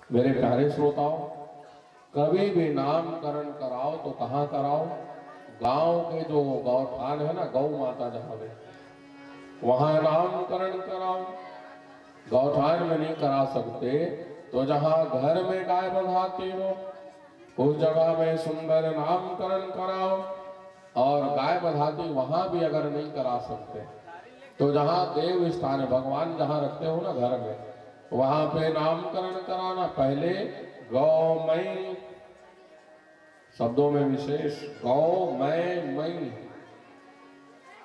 मेरे प्यारे श्रोताओं, कभी भी नामकरण कराओ तो कहाँ कराओ? गांव के जो गौठान है ना, गौ माता जहाँ पे, वहां नामकरण कराओ। गौठान में नहीं करा सकते तो जहाँ घर में गाय बंधाते हो उस जगह में सुंदर नामकरण कराओ। और गाय बंधाती वहां भी अगर नहीं करा सकते तो जहाँ देव स्थान है, भगवान जहाँ रखते हो ना घर में, वहां पे नामकरण कराना। पहले गौमय शब्दों में विशेष गौमय मई,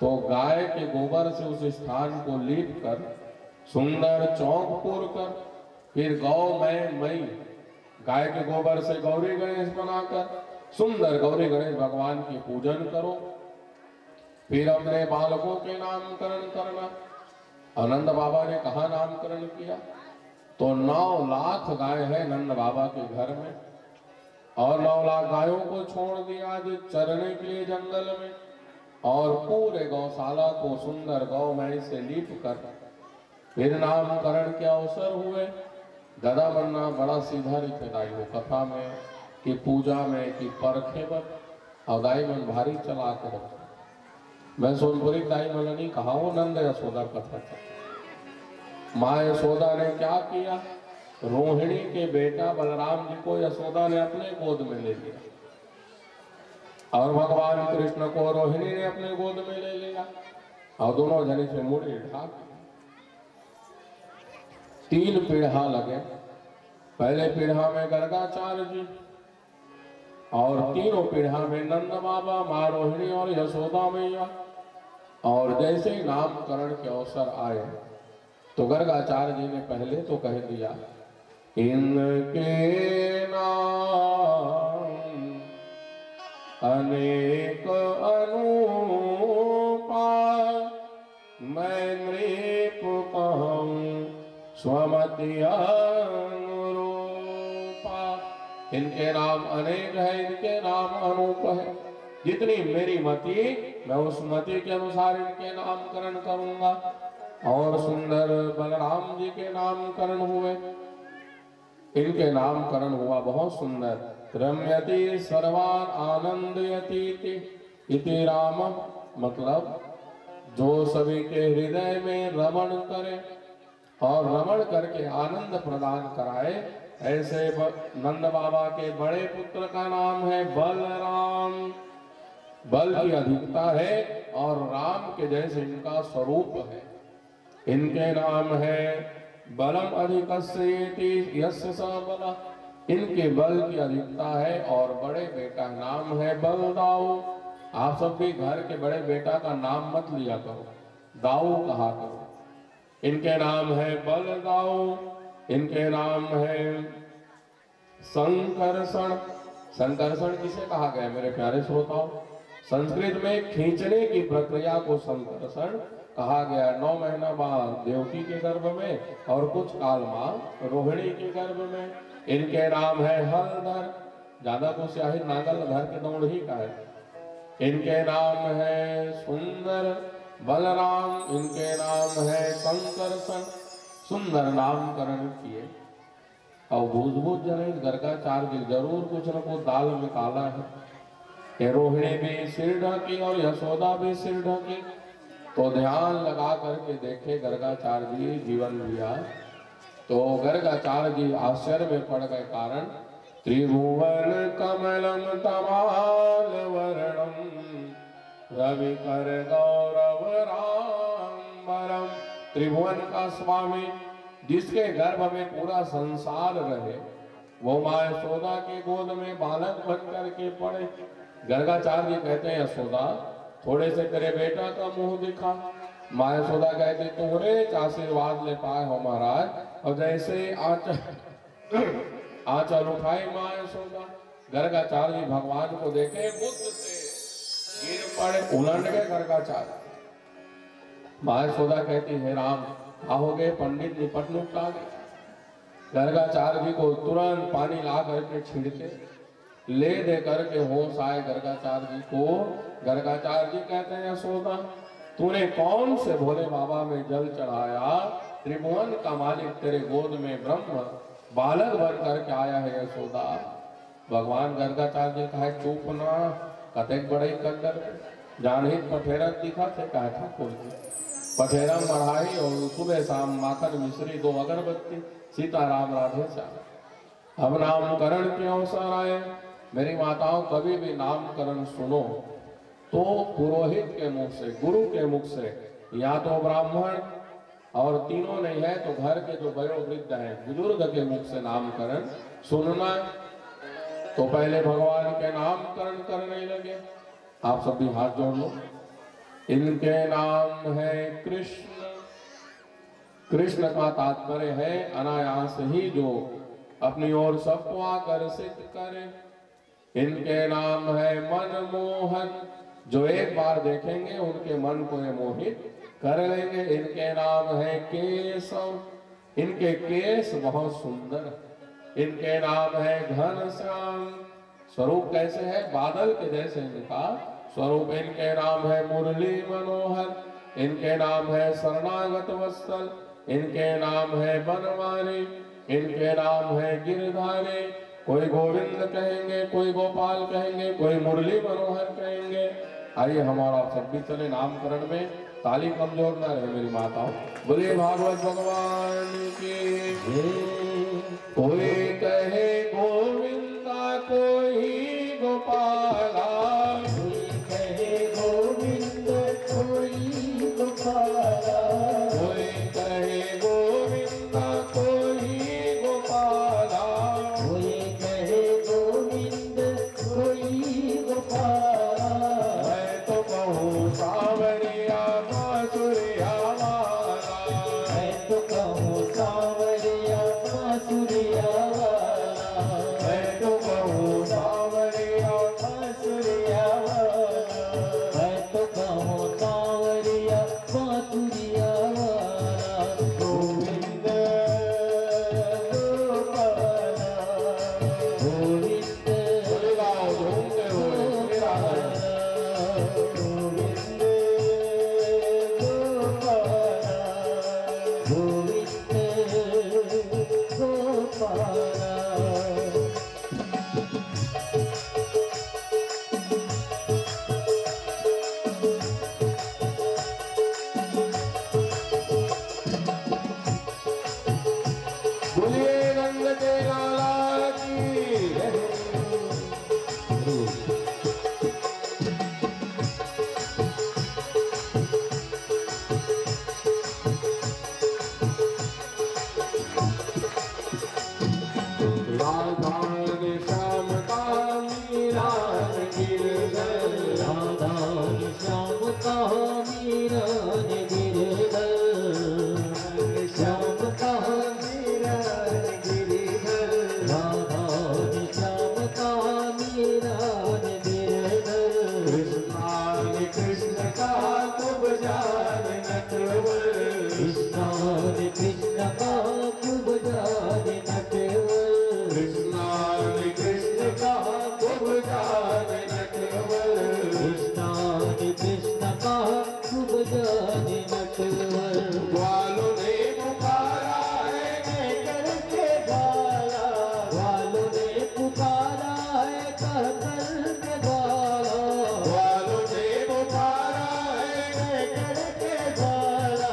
तो गाय के गोबर से उस स्थान को लीप कर सुंदर चौक पूर कर, फिर गौमय मई गाय के गोबर से गौरी गणेश बनाकर सुंदर गौरी गणेश भगवान की पूजन करो। फिर अपने बालकों के नामकरण करना। आनंद बाबा ने कहा नामकरण किया? तो 9 लाख गाय है नंद बाबा के घर में, और 9 लाख गायों को छोड़ दिया आज चरने के लिए जंगल में, और पूरे गौशाला को सुंदर गौमय से लीप कर फिर नामकरण के अवसर हुए। गदा बनना बड़ा सीधा रिखेदाई हो कथा में कि पूजा में कि परखे पर, और दाई मन भारी चला कर मैं सोनपुरी दाई मन नहीं कहा, वो नंद यशोदा कथा था। माँ यशोदा ने क्या किया? रोहिणी के बेटा बलराम जी को यशोदा ने अपने गोद में ले लिया, और भगवान कृष्ण को रोहिणी ने अपने गोद में ले लिया, और दोनों जने से मुड़े ढाक 3 पीढ़ा लगे। पहले पीढ़ा में गर्गाचार्य जी, और तीनों पीढ़ा में नंद बाबा, माँ रोहिणी और यशोदा मैया। और जैसे ही नामकरण के अवसर आए तो गर्गाचार्य जी ने पहले तो कह दिया, इनके नाम अनेक अनुपा, मैं नृप कहूँ स्वमति अनुरूपा। इनके नाम अनेक है, इनके नाम अनूप है। जितनी मेरी मति, मैं उस मति के अनुसार इनके नामकरण करूंगा। और सुंदर बलराम जी के नामकरण हुए, इनके नामकरण हुआ बहुत सुंदर। रम्यति सर्वान आनंदयति इति राम, मतलब जो सभी के हृदय में रमण करे और रमण करके आनंद प्रदान कराए, ऐसे नंद बाबा के बड़े पुत्र का नाम है बलराम। बल की अधिकता है और राम के जैसे इनका स्वरूप है। इनके नाम है बलम अधिकस्येति यस्य स बल, इनके बल की अधिकता है। और बड़े बेटा नाम है बलदाऊ। आप सब भी घर के बड़े बेटा का नाम मत लिया करो, दाऊ कहा करो। इनके नाम है बलदाऊ। इनके नाम है संकर्षण। संकर्षण किसे कहा गया मेरे प्यारे श्रोताओं? संस्कृत में खींचने की प्रक्रिया को संकर्षण कहा गया। 9 महीना बाद देवकी के गर्भ में और कुछ काल मां रोहिणी के गर्भ में। इनके नाम है हलधर, ज्यादा को स्याही नागल धर के दौड़ ही का है। इनके नाम है सुंदर बलराम। इनके नाम है संकर्षण। सुंदर नामकरण किए। और भूज जने गर्गाचार्य जी जरूर कुछ न कुछ दाल में काला है। रोहिणी भी सिर ढकी और यशोदा भी सिर ढकी। तो ध्यान लगा करके देखे गर्गाचार्य जी जीवन लिया, तो गर्गाचार्य जी आश्चर्य में पड़ गए। कारण त्रिभुवन कमलम तमाल वर्णम रवि कर गौरव रामबरम। त्रिभुवन का स्वामी, जिसके गर्भ में पूरा संसार रहे, वो माँ यशोदा के गोद में बालक बन करके पड़े। गर्गाचार्य जी कहते हैं यशोदा थोड़े से तेरे बेटा का मुंह दिखा। माँ यशोदा कहती तुम्हारे आशीर्वाद ले पाए हो महाराज। और जैसे आंचल उठाई माँ यशोदा, गर्गाचार्य जी भगवान को देखे बुद्ध से गिर पड़े, उलट गए गर्गाचार्य। माँ यशोदा कहती है राम आओगे? पंडित निपट नुपटा गए। गर्गाचार्य जी को तुरंत पानी ला करके छिड़के, ले दे करके होश आए गर्गाचार्य जी को। गर्गाचार्य जी कहते हैं यशोदा तूने कौन से भोले बाबा में जल चढ़ाया? त्रिभुवन का मालिक तेरे गोद में ब्रह्म, बालक बन करके आया है यशोदा। भगवान गर्गाचार्य कहा चुप ना, कतेक बड़े कंदर जान ही पठेरन दिखा थे, कहा ठाकुर जी पठेरन मढ़ाई और सुबह शाम माखन मिश्री 2 अगरबत्ती, सीताराम राधे श्याम। अब नामकरण के अवसर आए, मेरी माताओं कभी भी नामकरण सुनो तो पुरोहित के मुख से, गुरु के मुख से, या तो ब्राह्मण और तीनों नहीं है तो घर के जो वयोवृद्ध हैं बुजुर्ग के मुख से नामकरण सुनना। तो पहले भगवान के नामकरण करने लगे। आप सब भी हाथ जोड़ लो। इनके नाम है कृष्ण। कृष्ण का तात्पर्य है अनायास ही जो अपनी ओर सबको आकर्षित करे। इनके नाम है मनमोहन, जो एक बार देखेंगे उनके मन को ये मोहित कर लेंगे। इनके नाम है केशव, इनके केश बहुत सुंदर। इनके नाम है घनश्याम, स्वरूप कैसे है बादल के जैसे इनका स्वरूप। इनके नाम है मुरली मनोहर, इनके नाम है शरणागत वत्सल, इनके नाम है बनवारी, इनके नाम है गिरधारी। कोई गोविंद कहेंगे, कोई गोपाल कहेंगे, कोई मुरली मनोहर कहेंगे। आइए हमारा सब भी चले नामकरण में, ताली कमजोर ना रहे मेरी माताओं। बोलिए भागवत भगवान की। कोई कहे गोविंदा, कोई गोपाला, कोई कहे गोविंद, कोई गोपाला, कोई कहे गोविंदा, कोई गोपाला, कोई कहे गोविंद, कोई गोपाला। मैं तो कहूँ सावरिया बांसुरिया वाला, मैं तो कहूँ सावरिया बांसुरिया वाला, मैं तो कहूँ सावरिया बांसुरिया वाला, मैं तो कहूँ सावरिया बांसुरिया वाला। गोविंद गोपाला, गोविंद गाओ घूमते हुए मेरा गोविंद गोपाला, गोविंद गोपाला। बोलिए रंग के लाला की। राधान श्याम का मीरान गिरधर, राधा श्याम का मीरान गिरधर, श्याम का मीरान गिरधर, राधा श्याम का मीरान गिरधर। कृष्णान कृष्ण का खूब जान नटवर, कृष्णान कृष्ण का खूब जान नटवर, कृष्णान कृष्ण का खूब जान नटवर। कृष्णान कृष्ण का खूब जान नटवर। ग्वालों ने पुकारा है मैं करके गाया, ग्वालों ने पुकारा है कह करके गाया, ग्वालों ने पुकारा है मैं करके गाया,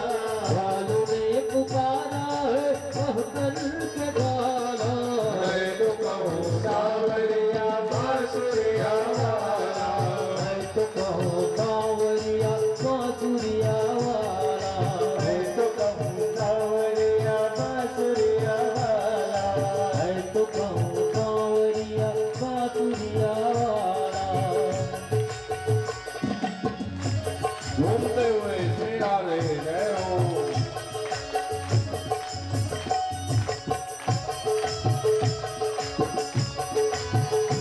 ग्वालों ने पुकारा है कह करके गाया। मैं तो कहूँ सावरिया बांसुरिया वाला, मैं तो कहूँ सावरिया बांसुरिया वाला, मैं तो कहूँ सावरिया बांसुरिया वाला। मैं तो कहूँ सावरिया बांसुरिया वाला। घूमते हुए श्री राधे जय हो।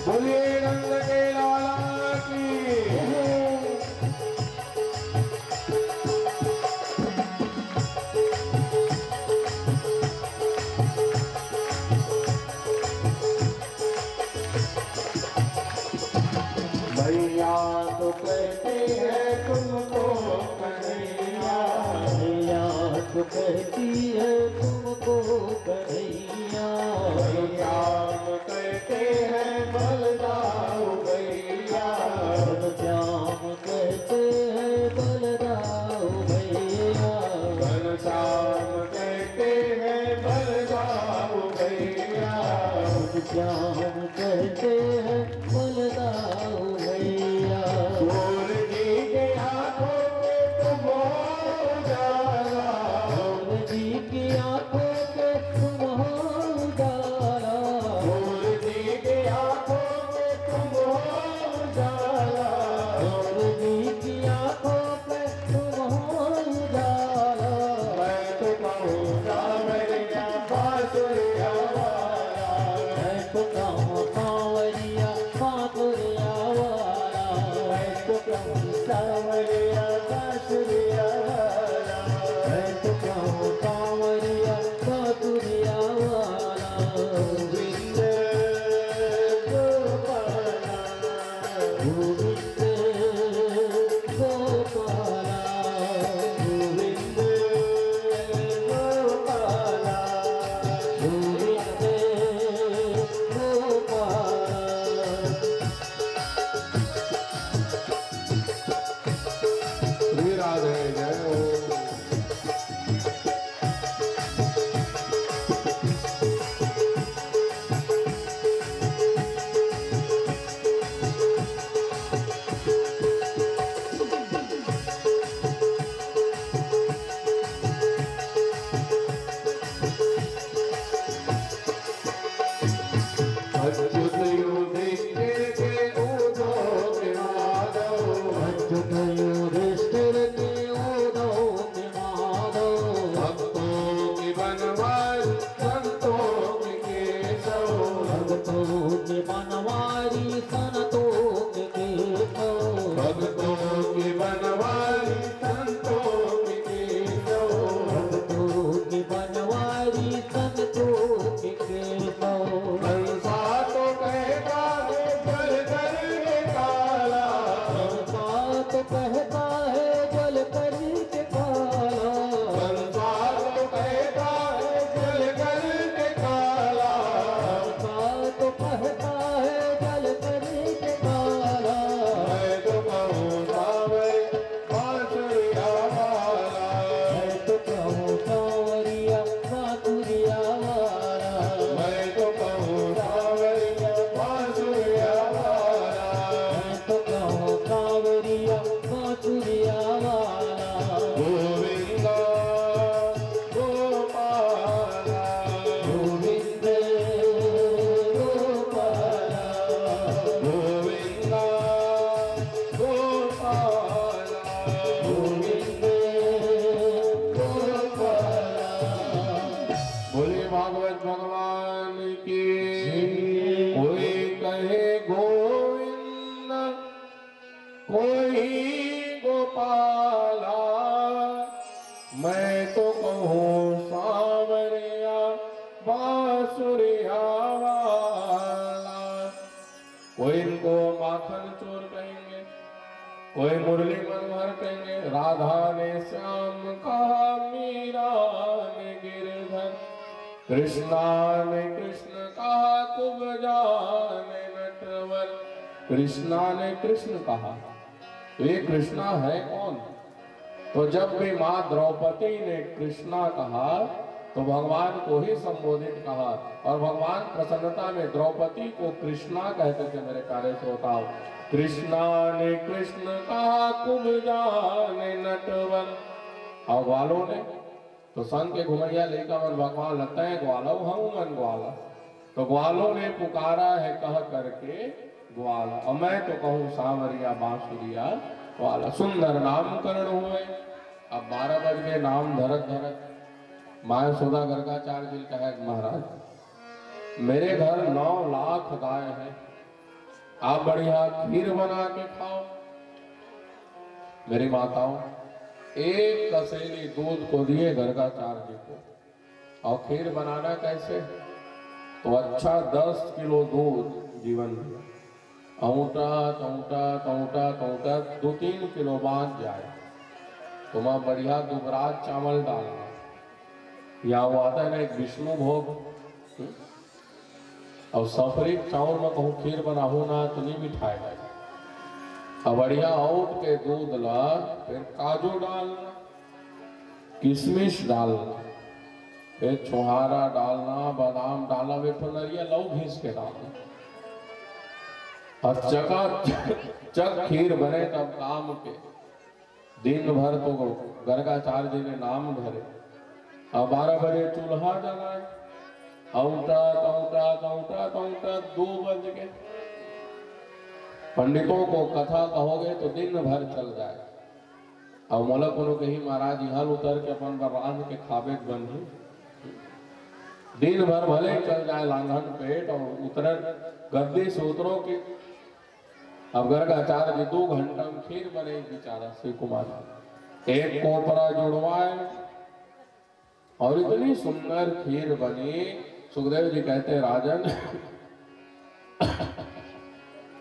बोलिए रंग के लाला की। भैया तो कहते हैं तुमको कन्हैया, मैया तो कहती है तुमको कन्हैया, श्याम कहते हैं बलदाऊ भैया। सूर्य जी के आंखों में तुम हो उजाला, सूर्य जी की आंखों के तुम हो उजाला। सूर्य जी के आंखों में तुम हो उजाला, सूर्य जी की आंखों पे तुम हो उजाला। मैं तो कहूँ सावरिया बांसुरिया वाला, मैं तो कहूँ सांवरिया बांसुरिया वाला। मैं तो कहूँ सावरिया बांसुरिया वाला, मैं तो कहूँ सांवरिया बांसुरिया वाला। गोविंद गोपाला, गोविंद गोपाला। गोविंद गोपाला, गोविंद गोपाला। श्री राधे जय हो। अच्युत युधिष्ठिर के उदो के माधव, अच्युत युधिष्ठिर के उदो के माधव। भक्तों की बनवारी संतों की केशव, भक्तों के बनवारी संतों के केशव। भक्तों की बनवारी संतों की केशव, भक्तों के बनवारी संतों के केशव। कंसा तो कहता है जल कर के काला, कंसा तो कहता है जल करके काला। कंसा तो कहता है जल कर के काला, कंसा तो कहता है जल करके काला। मैं तो कहूँ सावरे बांसुरिया वाला, मैं तो कहूँ सांवरिया बांसुरिया वाला। मैं तो कहूँ सावरिया बांसुरिया वाला, मैं तो कहूँ सांवरिया बांसुरिया वाला। गोविंद गोपाला, गोविंद गोपाला। गोविंद गोपाला, गोविंद गोपाला। बोले भागवत भगवान की। कोई कहे गोविंद, कोई गोपाला, मैं तो कहूँ सांवरिया बांसुरिया वाला। कोई इनको माखन चोर कहेंगे, कोई मुरली मनोहर कहेंगे, राधा ने श्याम कहा, मीरा ने गिरधर, कृष्णा ने कृष्ण कहा, कुब्जा ने नटवर। कृष्णा ने कृष्ण कहा, ये कृष्णा है कौन? तो जब भी माँ द्रौपदी ने कृष्णा कहा तो भगवान को ही संबोधित कहा, और भगवान प्रसन्नता में द्रौपदी को कृष्णा कहते थे। मेरे कार्य श्रोताओ, कृष्णा ने कृष्ण कहा, कुब्जा ने नटवर। और ग्वालों ने तो संग के घुमैया लेकर मन भगवान लगता है ग्वालो हूँ मन ग्वाला, तो ग्वालों ने पुकारा है कह करके ग्वाला, और मैं तो कहूँ सांवरिया बांसुरिया वाला। सुंदर नामकरण हुए। अब 12 बज गए, नाम धरत धरत माया सोदा गर्गाचार्य जी कहे, महाराज मेरे घर 9 लाख गाय है, आप बढ़िया खीर बना के खाओ। मेरी माताओं एक कसेली दूध को दिए गर्गाचार्य जी को, और खीर बनाना कैसे? तो अच्छा 10 किलो दूध जीवन दिया, औंटा तौटा तौटा तौटा 2-3 किलो बांध जाए, तो मैं बढ़िया दुबराज चावल डालना, या वो आता है ना एक विष्णु भोग, और सफरी चावल में कहूँ खीर बनाऊ ना तो नहीं बिठाएगा। अब बढ़िया औट के दूध ला, फिर काजू डालना, किशमिश डालना, फिर छुहारा डालना, बादाम डालना, वे फुलरिया लौ घीस के डालना और चक खीर बने तब काम के। दिन भर तो गर्गाचार्य जी ने नाम धरे और 12 बजे चूल्हा जलाए, औटा तौटा तौटा तौटा 2 बज गए। पंडितों को कथा कहोगे तो दिन भर चल जाए। और मोलक उन्होंने कही महाराज यहाँ उतर के अपन बांध के खाबे बंधी, दिन भर भले चल जाए लांघन पेट और उतर गद्दी से उतरो की। अब गर्गाचार्य जी 2 घंटा में खीर बने बेचारा श्री कुमार। एक कोपरा जुड़वाए और इतनी सुंदर खीर बनी। सुखदेव जी कहते राजन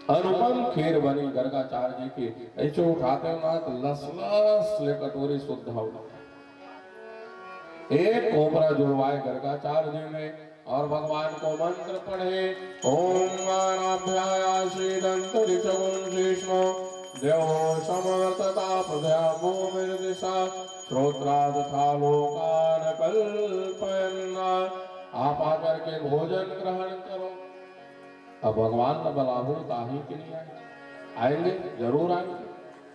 अनुपम खीर बनी गर्गाचार्य जी की। ऐसे उठाते हो ना तो लस ले कटोरी शुद्ध हो। एक कोपरा जुड़वाए गर्गाचार्य जी ने और भगवान को मंत्र पढ़े। ओम ऋषभो देवो समर्थतापध्यामो निर्दिशा श्रोत्रादथा लोकान कल्पयन्ना। आप आकर के भोजन ग्रहण करो। अब भगवान का बलाहू ताही के लिए आएंगे, जरूर आएंगे।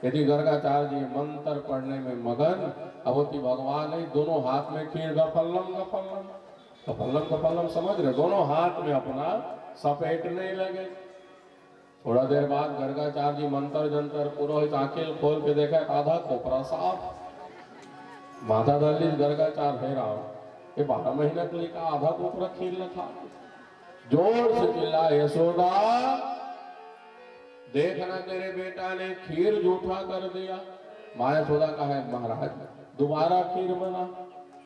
यदि गर्गाचार्य जी मंत्र पढ़ने में मगन, अवती भगवान है दोनों हाथ में खीर गफल्लम गफल्लम गफल्लम गफल्लम समझ रहे, दोनों हाथ में अपना सपेटने लगे। थोड़ा देर बाद गर्गाचार्य जी मंत्र जंतर पुरोहित आंखें खोल के देखा आधा कोपरा साफ। माता दली गर्गाचार्य है राम, ये 12 महीने के लिए का आधा कोपरा खीर न खा। जोर से चिल्ला यशोदा देखना तेरे बेटा ने खीर जूठा कर दिया। माँ यशोदा का है महाराज दोबारा खीर बना।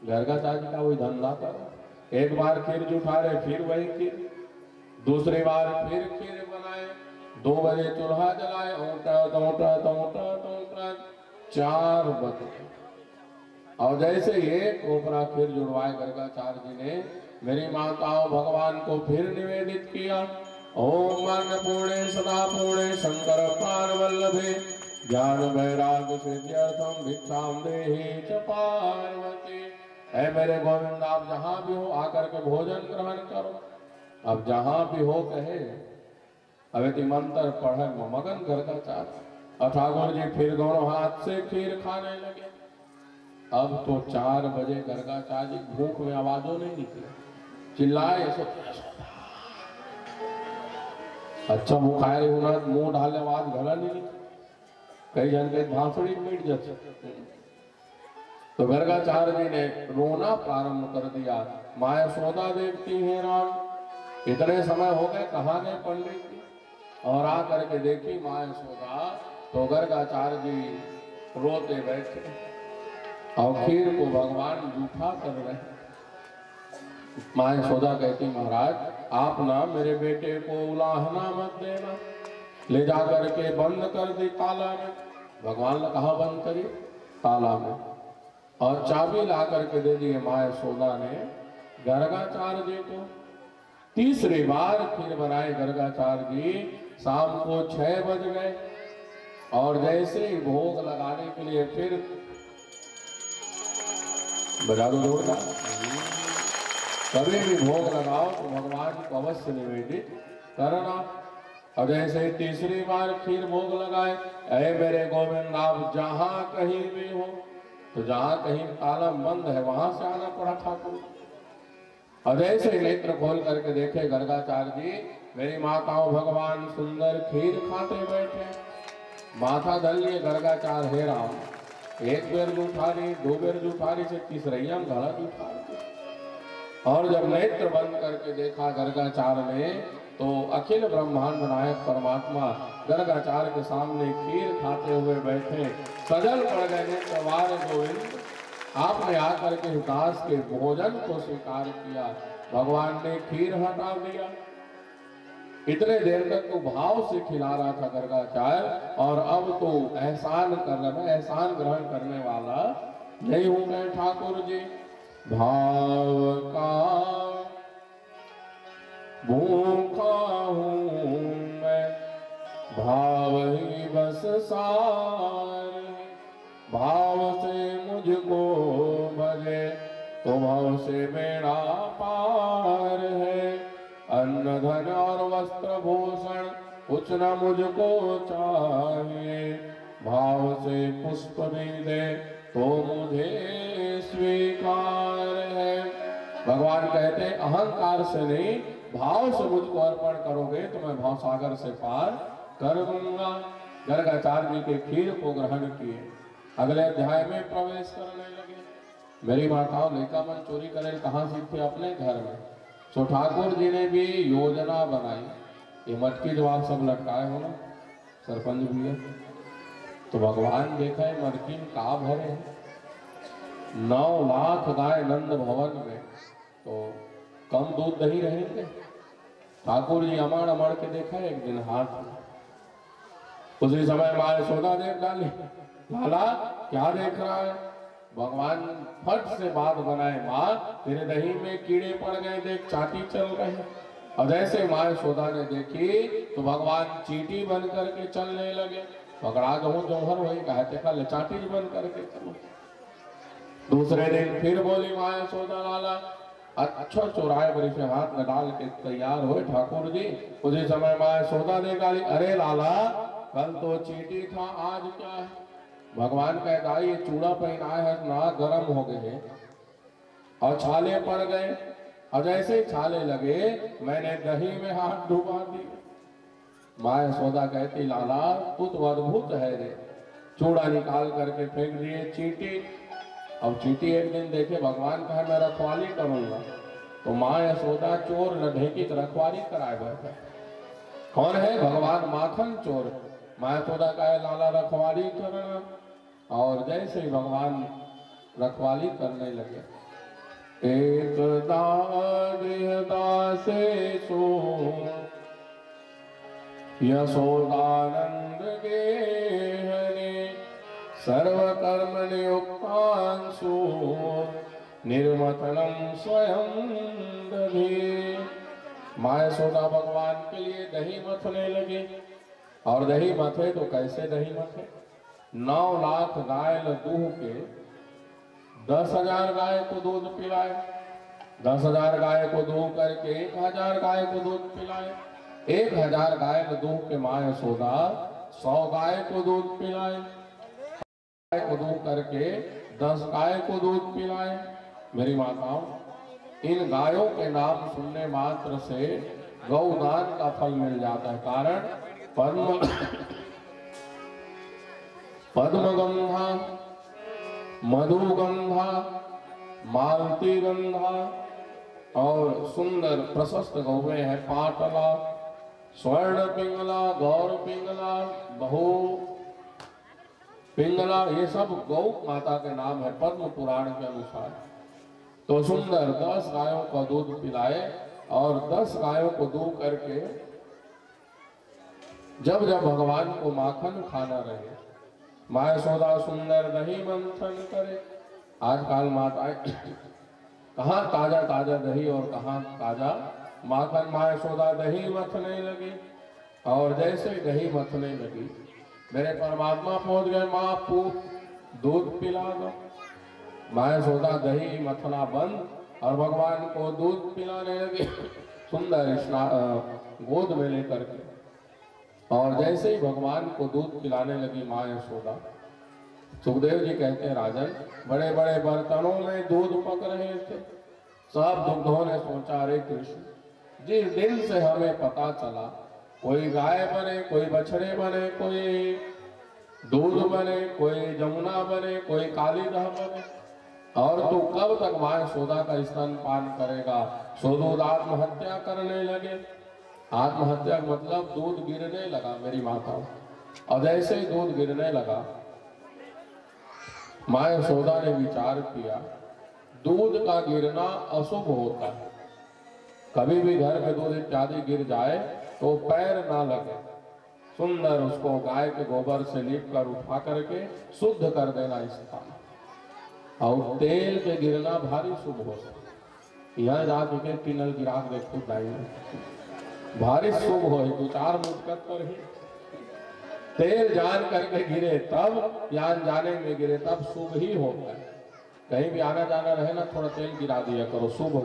गर्गाचार्य जी का वही धंधा करो, एक बार खीर जूठा रहे फिर वही खीर, दूसरी बार फिर खीर बनाए। 2 बजे चूल्हा जलाए, औंटा तौटा तौटा तौटा 4 बजे। और जैसे ये कोपरा खीर जुड़वाए गर्गाचार्य जी ने मेरी माताओं भगवान को फिर निवेदित किया। ओम अन्नपूर्णे सदा पूर्णे शंकर प्राण वल्लभे ज्ञान वैराग्य सिद्ध्यर्थम भिक्षाम देहि च पार्वती। है मेरे गोविंद आप जहां भी हो आकर के भोजन ग्रहण करो। अब जहां भी हो कहे अवेति मंत्र पढ़े मगन गर्गाचार्य। और ठाकुर जी फिर दोनों हाथ से खीर खाने लगे। अब तो 4 बजे गर्गाचार्य जी भूख में आवाजों नहीं निकले, चिल्लाए अच्छा मुँह खाए मुंह ढाले आवाज घड़ा नहीं। कई जन के भांसड़ी मिट जाते। तो गर्गाचार्य जी ने रोना प्रारंभ कर दिया। माँ यशोदा देखती है राम इतने समय हो गए कहाँ गए पंडित जी। और आ करके देखी माँ यशोदा तो गर्गाचार्य जी रोते बैठे और खीर को भगवान जूठा कर रहे। माँ यशोदा कहती महाराज आप ना मेरे बेटे को उलाहना मत देना, ले जा करके बंद कर दी ताला में। भगवान ने कहा बंद करी? ताला में। और चाबी ला करके दे दी माँ यशोदा ने गर्गाचार्य जी को। तीसरी बार खीर बनाए गर्गाचार्य जी। शाम को 6 बज गए और जैसे ही भोग लगाने के लिए फिर बजा दो जोड़ना। कभी भी भोग लगाओ तो भगवान को अवश्य निवेदित करना। और जैसे तीसरी बार खीर भोग लगाए, ऐ मेरे गोविंद आप जहां कहीं भी हो, तो जहां कहीं ताला बंद है वहां से आना पड़ा ठाकुर। और जैसे नेत्र खोल करके देखे गर्गाचार्य जी, मेरी माताओं भगवान सुंदर खीर खाते बैठे। माथा धल लिए गर्गाचार्य हे राम, एक बेर जूठारी, 2 बेर जूठारी से तीसरैया घड़ा जूठारी। और जब नेत्र बंद करके देखा गर्गाचार्य ने, तो अखिल ब्रह्मांड नायक परमात्मा गर्गाचार्य के सामने खीर खाते हुए बैठे। सजल पड़ गए नेत्र, वार गोविंद आपने आकर के दास के भोजन को स्वीकार किया। भगवान ने खीर हटा दिया। इतने देर तक तो भाव से खिला रहा था गर्गाचार्य, और अब तो एहसान कर रहा है। एहसान ग्रहण करने वाला नहीं हूं मैं ठाकुर जी। भाव का भूखा हूं मैं, भाव ही बस सार। भाव से मुझको भजे तो भाव से बेड़ा पार है। अन्न धन और वस्त्र भूषण कुछ न मुझको चाहिए, भाव से पुष्प भी दे तो मुझे स्वीकार है। भगवान कहते हैं अहंकार से नहीं, भाव से मुझको अर्पण करोगे तो मैं भाव सागर से पार कर दूंगा। गर्गाचार्य जी के खीर को ग्रहण किए, अगले अध्याय में प्रवेश करने लगे। मेरी माताओं लेका मन चोरी करे कहाँ सीखे? अपने घर में। तो ठाकुर जी ने भी योजना बनाई। ये मटकी जो आप सब लटकाए हो ना, सरपंच भी है, तो भगवान देखा है मटकी में का भरे हैं 9 लाख गाय नंद भवन में, तो कम दूध दही रहेंगे। ठाकुर जी अमड़ अमड़ के देखा एक दिन हाथ में, उसी समय माँ यशोदा देख डाली, लाला क्या देख रहा है? भगवान फट से बात बनाए, माँ तेरे दही में कीड़े पड़ गए, देख चाटी चल रहे। और जैसे माँ यशोदा ने देखी तो भगवान चींटी बन करके चलने लगे। पकड़ा कहूँ जौहर वही कहते कल चाटी बन करके चलो। दूसरे दिन फिर बोली माँ यशोदा, लाला अच्छा चौराहे बड़ी से हाथ में डाल के तैयार हुए ठाकुर जी। उसी समय माँ यशोदा ने गाली, अरे लाला कल तो चींटी था, आज क्या है? भगवान कहता ये चूड़ा पहनाए है ना, गर्म हो गए और छाले पड़ गए, और जैसे ही छाले लगे मैंने दही में हाथ डुबा दिए। माँ यशोदा कहती लाला तू तो अद्भुत है रे। चूड़ा निकाल करके फेंक दिए चींटी। अब चींटी एक दिन देखे भगवान कहे मैं रखवाली करूंगा, तो माँ यशोदा चोर लढे की रखवाली कराए बैठे। कौन है? भगवान माखन चोर। माँ यशोदा कहे लाला रखवाली करना, और जैसे ही भगवान रखवाली करने लगे, एक दासे सो यशोदानंद के हरे, सर्व कर्म नियुक्तांशु निर्मथनम स्वयं दधे। माँ यशोदा भगवान के लिए दही मथने लगे, और दही मथे तो कैसे दही मथे? 9 लाख गाय दूह के 10,000 गाय को दूध पिलाए, 10,000 गाय को दूह करके 1,000 गाय को दूध पिलाए, 1,000 गाय दूह के माँ यशोदा 100 गाय को दूध पिलाए, गाय को दूह करके 10 गाय को दूध पिलाए। मेरी माताओं इन गायों के नाम सुनने मात्र से गौदान का फल मिल जाता है। कारण पद्मगंधा, मधुगंधा, मालती गंधा और सुंदर प्रशस्त गौवें हैं। पाटला, स्वर्ण पिंगला, गौर पिंगला, बहु पिंगला, ये सब गौ माता के नाम है पद्म पुराण के अनुसार। तो सुंदर 10 गायों का दूध पिलाए, और 10 गायों को दूध करके जब जब भगवान को माखन खाना रहे, माँ यशोदा सुंदर दही मंथन करे। आजकल माताएं कहाँ ताजा ताजा दही और कहाँ ताजा माखन। माँ यशोदा दही मथने लगी, और जैसे ही दही मथने लगी मेरे परमात्मा पहुंच गए, माँ पूत दूध पिला दो। माँ यशोदा दही मथना बंद और भगवान को दूध पिलाने लगी, सुंदर गोद में लेकर के। और जैसे ही भगवान को दूध पिलाने लगी माँ यशोदा, सुखदेव जी कहते हैं राजन बड़े बड़े बर्तनों में दूध पक रहे थे। सब दुग्धों ने सोचा अरे कृष्ण जिस दिन से हमें पता चला कोई गाय बने, कोई बछड़े बने, कोई दूध बने, कोई जमुना बने, कोई कालीदह बने, और तू कब तक माँ यशोदा का स्तनपान करेगा? सो दूध आत्महत्या करने लगे। आत्महत्या मतलब दूध गिरने लगा मेरी माताओं। और जैसे ही दूध गिरने लगा माँ यशोदा ने विचार किया दूध का गिरना अशुभ होता है, कभी भी घर में दूध इत्यादि गिर जाए तो पैर ना लगे, सुंदर उसको गाय के गोबर से लीप कर उठा करके शुद्ध कर देना स्थान। और तेल के गिरना भारी शुभ होता है। यहाँ जाके टिनल गिरा देखो दाई भारी शुभ हो, 2-4 मुद्दत पर ही तेल जान करके गिरे तब, जान जाने में गिरे तब शुभ ही होता है। कहीं भी आना जाना रहे ना, थोड़ा तेल गिरा दिया करो, शुभ हो।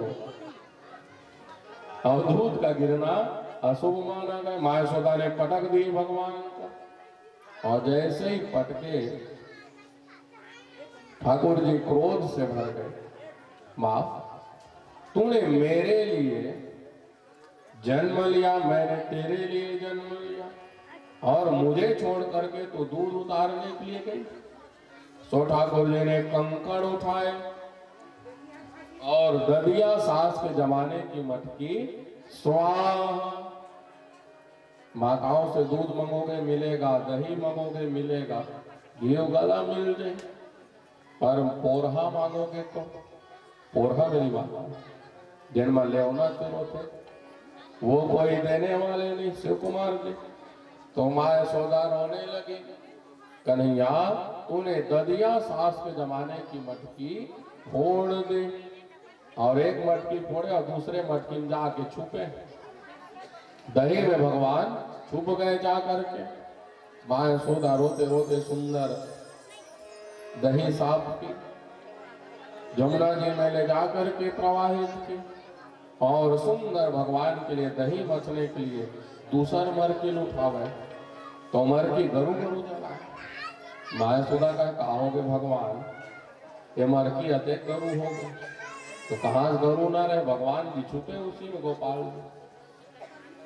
और दूध का गिरना अशुभ माना गया। माँ यशोदा ने पटक दी भगवान को, और जैसे ही पटके ठाकुर जी क्रोध से भर गए। माँ, तूने मेरे लिए जन्म लिया, मैंने तेरे लिए जन्म लिया, और मुझे छोड़ करके तो दूध उतारने के लिए गई। सो ठाकुर जी ने कंकड़ उठाए और ददिया सास के जमाने की मटकी स्वाहा। माताओं से दूध मंगोगे मिलेगा, दही मंगोगे मिलेगा, घी गला मिल जाए, पर पोरहा मांगोगे तो पोरहा मेरी माता जन्म ले तेरो थे, वो कोई देने वाले नहीं। शिव कुमार जी तो माँ यशोदा रोने लगी। कन्हैया, तूने ददिया सास के जमाने की मटकी फोड़ दी, और एक मटकी फोड़े और दूसरे मटकी में जाके छुपे। दही में भगवान छुप गए जा करके। माँ यशोदा रोते रोते सुंदर दही साफ की, जमुना जी में ले जाकर के प्रवाहित की, और सुंदर भगवान के लिए दही मचने के लिए दूसर मरकिन उठावे तो मरकी गरु गरु जला। माँ यशोदा का कहोगे भगवान ये मरकी अते गरु हो गए, तो कहाँ गरु ना रहे, भगवान भी छुपे उसी में। गोपाल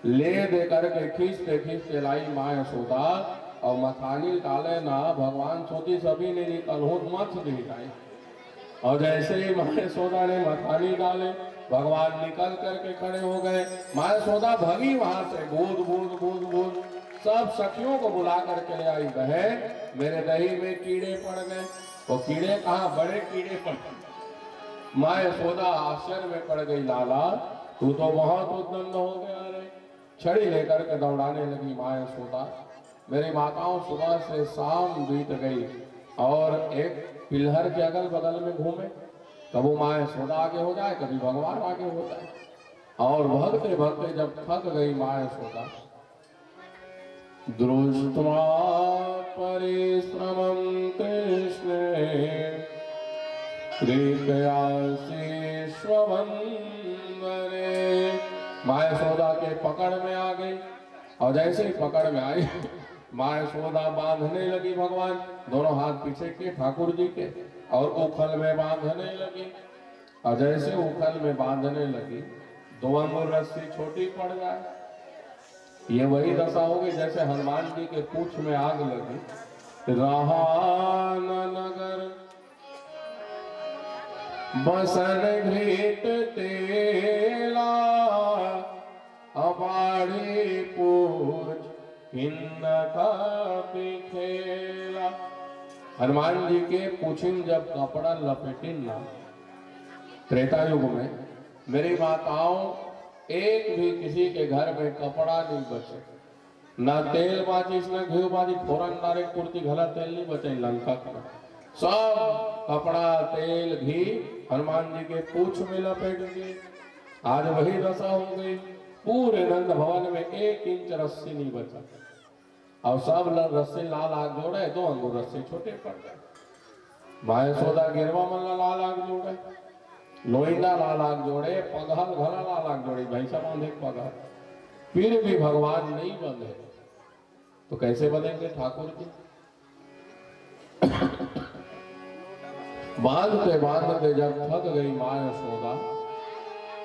ले दे करके खींचते खींचते लाई माँ यशोदा, और मथानी डाले ना भगवान सोची सभी ने निकल हो मत दी जाए। और जैसे ही माँ यशोदा ने मथानी डाले, भगवान निकल करके खड़े हो गए। माँ यशोदा भगी वहां से, बूंद बूंद बूंद बूंद सब सखियों को बुला करके ले आई। बहन, मेरे दही में कीड़े पड़ गए। वो कीड़े कहाँ, बड़े कीड़े पड़ गए। माँ यशोदा आश्चर्य में पड़ गई। लाला, तू तो बहुत उद्दंड हो गया रे। छड़ी लेकर के दौड़ाने लगी माँ यशोदा। मेरी माताओं सुबह से शाम बीत गई, और एक पिलहर के अगल बगल में घूमे। कभी माँ यशोदा आगे हो जाए, कभी भगवान आगे हो जाए, और भगते भगते जब थक गई माँ यशोदा, दृष्ट्वा परिश्रमं कृष्णे कृपयाशीश्ववंदने। माँ यशोदा के पकड़ में आ गई, और जैसे ही पकड़ में आई माँ यशोदा बांधने लगी। भगवान दोनों हाथ पीछे के ठाकुर जी के, और उखल में बांधने लगी। और जैसे उखल में बांधने लगी, 2 अंगुल रस्सी छोटी पड़ जाए। ये वही दशा होगी जैसे हनुमान जी के पूंछ में आग लगी। रहा न नगर बसन घृत तेला, अबाड़ी पूछ हिन्न का खेला। हनुमान जी के पूछिन जब कपड़ा लपेटिन ना, त्रेता युग में मेरी माताओं एक भी किसी के घर में कपड़ा नहीं बचे, ना तेल बाचिस ना घी बाची, फोरन नारे कुर्ती घला तेल नहीं बचे लंका का। सब कपड़ा तेल घी हनुमान जी के पूछ में लपेट दिए। आज वही दशा हो गई, पूरे नंद भवन में 1 इंच रस्सी नहीं बचा, और सब रस्सी लाल आग जोड़े, 2 अंगुल रस्सी छोटे पड़ गए। माँ यशोदा गिरवा मल्ला लाल आग जोड़े, लोहिंदा लाल आग जोड़े, पगहल घला लाल आग जोड़ी, भैंसा बांधे पगहल, फिर भी भगवान नहीं बंधे। तो कैसे बनेंगे ठाकुर जी? बांधते बांधते जब थक गई माँ यशोदा,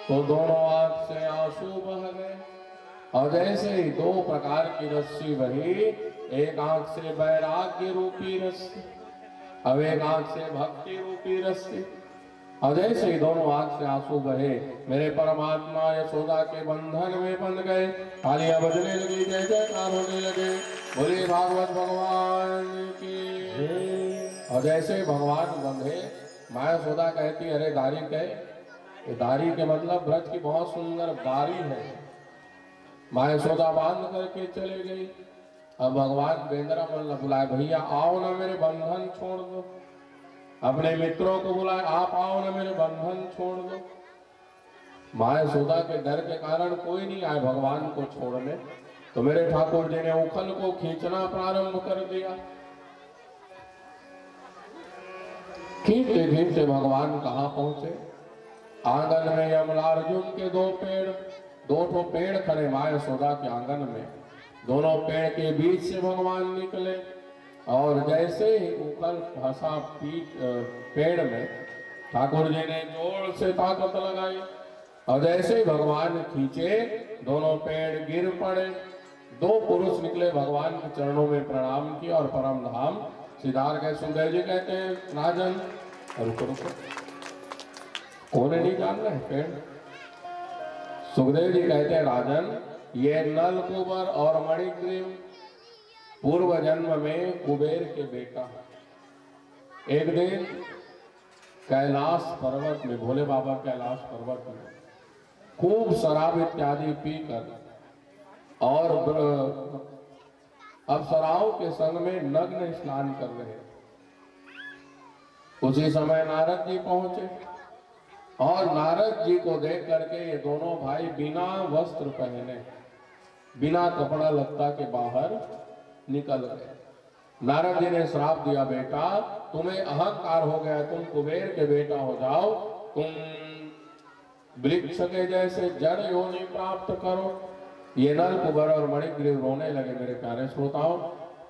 तो दोनों आंख से आंसू बह गए। और जैसे ही 2 प्रकार की रस्सी बही, एक आंख से वैराग्य रूपी रस्सी, अब एक आंख से भक्ति रूपी रस्सी। और जैसे ही दोनों आंख से आंसू बहे, मेरे परमात्मा यशोदा के बंधन में बंध गए। तालियां बजने लगी, जय जयकार होने लगे, बोले भागवत भगवान की। और जैसे भगवान बंधे, माँ यशोदा कहती, अरे दारी कहे, दारी के मतलब ब्रज की बहुत सुंदर दारी है। माँ यशोदा बांध करके चले गई। अब भगवान बेंद्रा मन बुलाए, भैया आओ ना मेरे बंधन छोड़ दो। अपने मित्रों को बुलाए, आप आओ ना मेरे बंधन छोड़ दो। माँ यशोदा के डर के कारण कोई नहीं आए भगवान को छोड़ने। तो मेरे ठाकुर जी ने उखल को खींचना प्रारंभ कर दिया। खींचते खींचते भगवान कहाँ पहुंचे? आंगन में यमलार्जुन के दो ठो पेड़ खड़े माँ यशोदा के आंगन में। दोनों पेड़ के बीच से भगवान निकले और जैसे ही ऊपर फंसा पेड़ में, ठाकुर जी ने जोर से ताकत लगाई और जैसे ही भगवान खींचे दोनों पेड़ गिर पड़े। दो पुरुष निकले, भगवान के चरणों में प्रणाम किया और परम धाम सिधार गए। सुखदेव जी कहते हैं राजन, रुको रुको, कौन नहीं जान रहे पेड़? सुखदेव जी कहते हैं राजन, ये नलकुबर और मणिग्रीव पूर्व जन्म में कुबेर के बेटा। एक दिन कैलाश पर्वत में, भोले बाबा कैलाश पर्वत में खूब शराब इत्यादि पीकर और अप्सराओं के संग में नग्न स्नान कर रहे। उसी समय नारद जी पहुंचे और नारद जी को देख करके ये दोनों भाई बिना वस्त्र पहने, बिना कपड़ा लत्ता के बाहर निकल गए। नारद जी ने श्राप दिया, बेटा तुम्हें अहंकार हो गया, तुम कुबेर के बेटा हो जाओ, तुम वृक्ष के जैसे जड़ योनि प्राप्त करो। ये नलकुबर और मणिग्रीव रोने लगे। मेरे प्यारे श्रोताओं,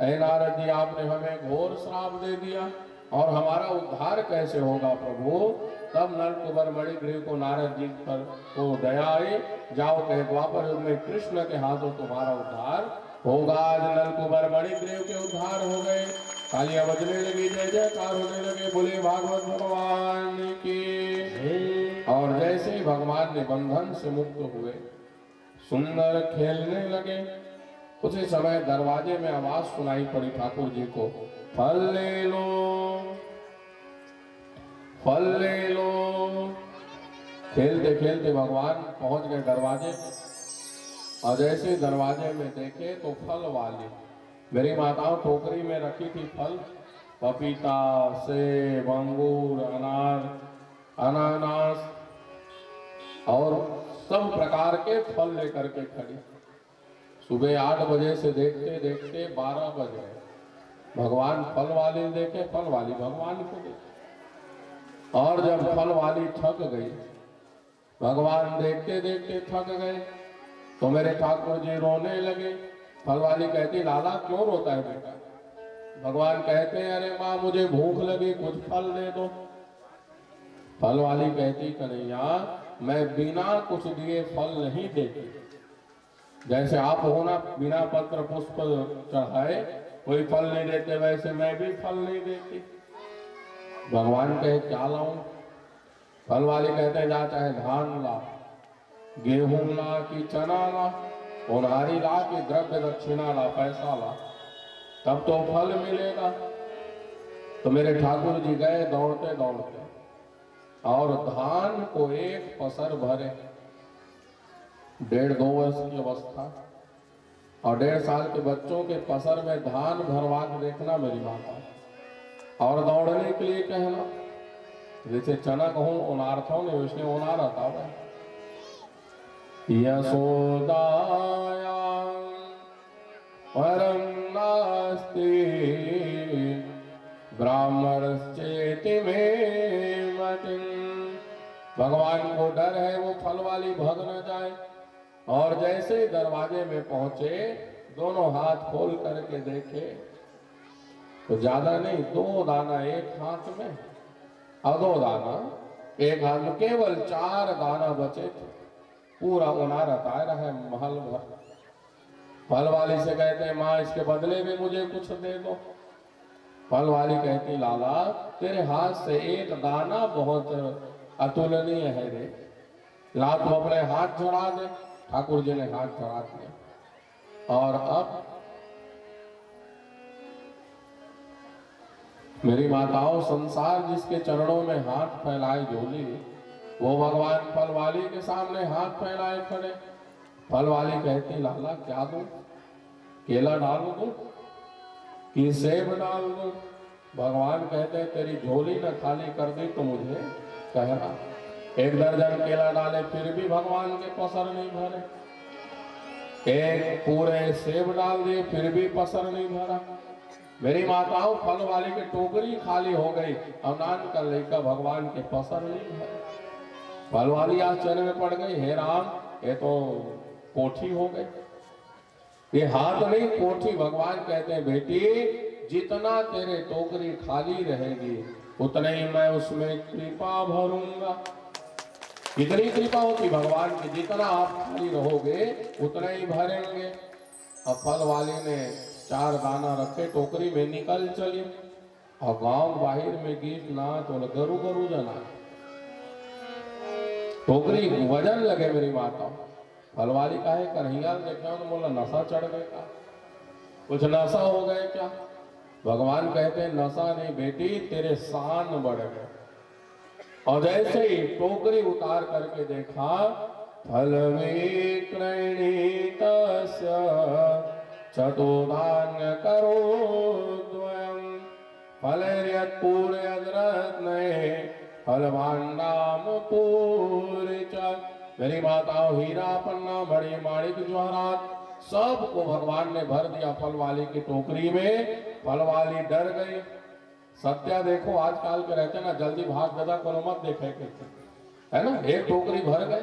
ऐ नारद जी, आपने हमें घोर श्राप दे दिया और हमारा उद्धार कैसे होगा प्रभु? तब नलकुबर मणिग्रीव को नारद जी पर को दया आई, जाओ कहे द्वापर युग में कृष्ण के हाथों तुम्हारा उद्धार होगा। आज नलकुबर मणिग्रीव के उद्धार हो गए। तालियां बजने लगी, जय जयकार होने लगे, बोले भागवत भगवान की। और जैसे ही भगवान ने बंधन से मुक्त हुए, सुंदर खेलने लगे, उसी समय दरवाजे में आवाज सुनाई पड़ी ठाकुर जी को, फल ले लो, फल ले लो। खेलते खेलते भगवान पहुंच गए दरवाजे और जैसे दरवाजे में देखे तो फल वाली मेरी माताओं टोकरी में रखी थी फल, पपीता, सेब, अंगूर, अनार, अनानास और सब प्रकार के फल लेकर के खड़ी। सुबह 8 बजे से देखते देखते 12 बज गए। भगवान फल वाली देखे, फल वाली भगवान को देखे। और जब फल वाली थक गई, भगवान देखते देखते थक गए, तो मेरे ठाकुर जी रोने लगे। फल वाली कहती, लाला क्यों रोता है बेटा? भगवान कहते हैं, अरे माँ मुझे भूख लगी, कुछ फल दे दो। फल वाली कहती, कन्हैया मैं बिना कुछ दिए फल नहीं देती। जैसे आप हो ना, बिना पत्र पुष्प चढ़ाए कोई फल नहीं देते, वैसे मैं भी फल नहीं देती। भगवान कहे क्या लाऊं? फल वाली कहते हैं, जा चाहे धान ला, गेहूं ला कि चना ला, उनारी ला कि द्रव्य दक्षिणा ला, पैसा ला, तब तो फल मिलेगा। तो मेरे ठाकुर जी गए दौड़ते दौड़ते और धान को एक पसर भरे। 1.5-2 वर्ष की अवस्था और 1.5 साल के बच्चों के पसर में धान भरवा के देखना मेरी माता, और दौड़ने के लिए कहना। जैसे चना कहूं उनार्थों ने, उसने उनारा था भाई। यशोदाया परम नास्ति ब्राह्मणश्चेति में मतिं। भगवान को डर है वो फल वाली भग न जाए। और जैसे दरवाजे में पहुंचे, दोनों हाथ खोल करके देखे तो ज्यादा नहीं, 2 दाना एक हाथ में और 2 दाना एक हाथ में, केवल 4 दाना बचे थे। पूरा उनार रहा है महल भर। फल वाली से कहते हैं, माँ इसके बदले में मुझे कुछ दे दो। फल वाली कहती, लाला तेरे हाथ से एक दाना बहुत अतुलनीय है रे, ला तू अपने हाथ चढ़ा दे। ठाकुर जी ने हाथ चढ़ा दिया। और अब मेरी माताओं, संसार जिसके चरणों में हाथ फैलाए झोली, वो भगवान फल वाली के सामने हाथ फैलाए खड़े। फल वाली कहती, लाला क्या दूं? केला डाल दूं कि सेब डाल दूं? भगवान कहते, तेरी झोली न खाली कर दी तो मुझे कहना। 1 दर्जन केला डाले फिर भी भगवान के पसर नहीं भरे, 1 पूरे सेब डाल दिए फिर भी पसर नहीं भरा। मेरी माताओं, फल वाली की टोकरी खाली हो गई, अब नान कर लेकर भगवान के पसर नहीं है। फल वाली आश्चर्य में पड़ गई, हे राम ये तो कोठी हो गई, ये हाथ नहीं कोठी। भगवान कहते हैं बेटी जितना तेरे टोकरी खाली रहेगी उतना ही मैं उसमें कृपा भरूंगा। कितनी कृपा होती भगवान की, जितना आप खाली रहोगे उतना ही भरेंगे। अब फल वाले ने 4 दाना रखे टोकरी में, निकल चली और गांव बाहर में गीत ना तो गरु गरु जना टोकरी वजन लगे। मेरी माता फलवाली का है कन्हैया देखा तो बोला नशा चढ़ गए का, कुछ नशा हो गए क्या? भगवान कहते हैं नशा नहीं बेटी, तेरे शान बढ़ गए। और जैसे ही टोकरी उतार करके देखा, फल विक्रयणीत चतुर्धान्य करो द्वयम फलर्यत्पूर्यद्रत्ने फलभाण्डाम पूरी च। मेरी माताओं हीरा पन्ना बड़ी माणिक जवाहरात सबको भगवान ने भर दिया फल वाली की टोकरी में। फल वाली डर गई। सत्या देखो आजकल के रहते ना, जल्दी भाग दादा को मत देखे कहते है ना, एक टोकरी भर गए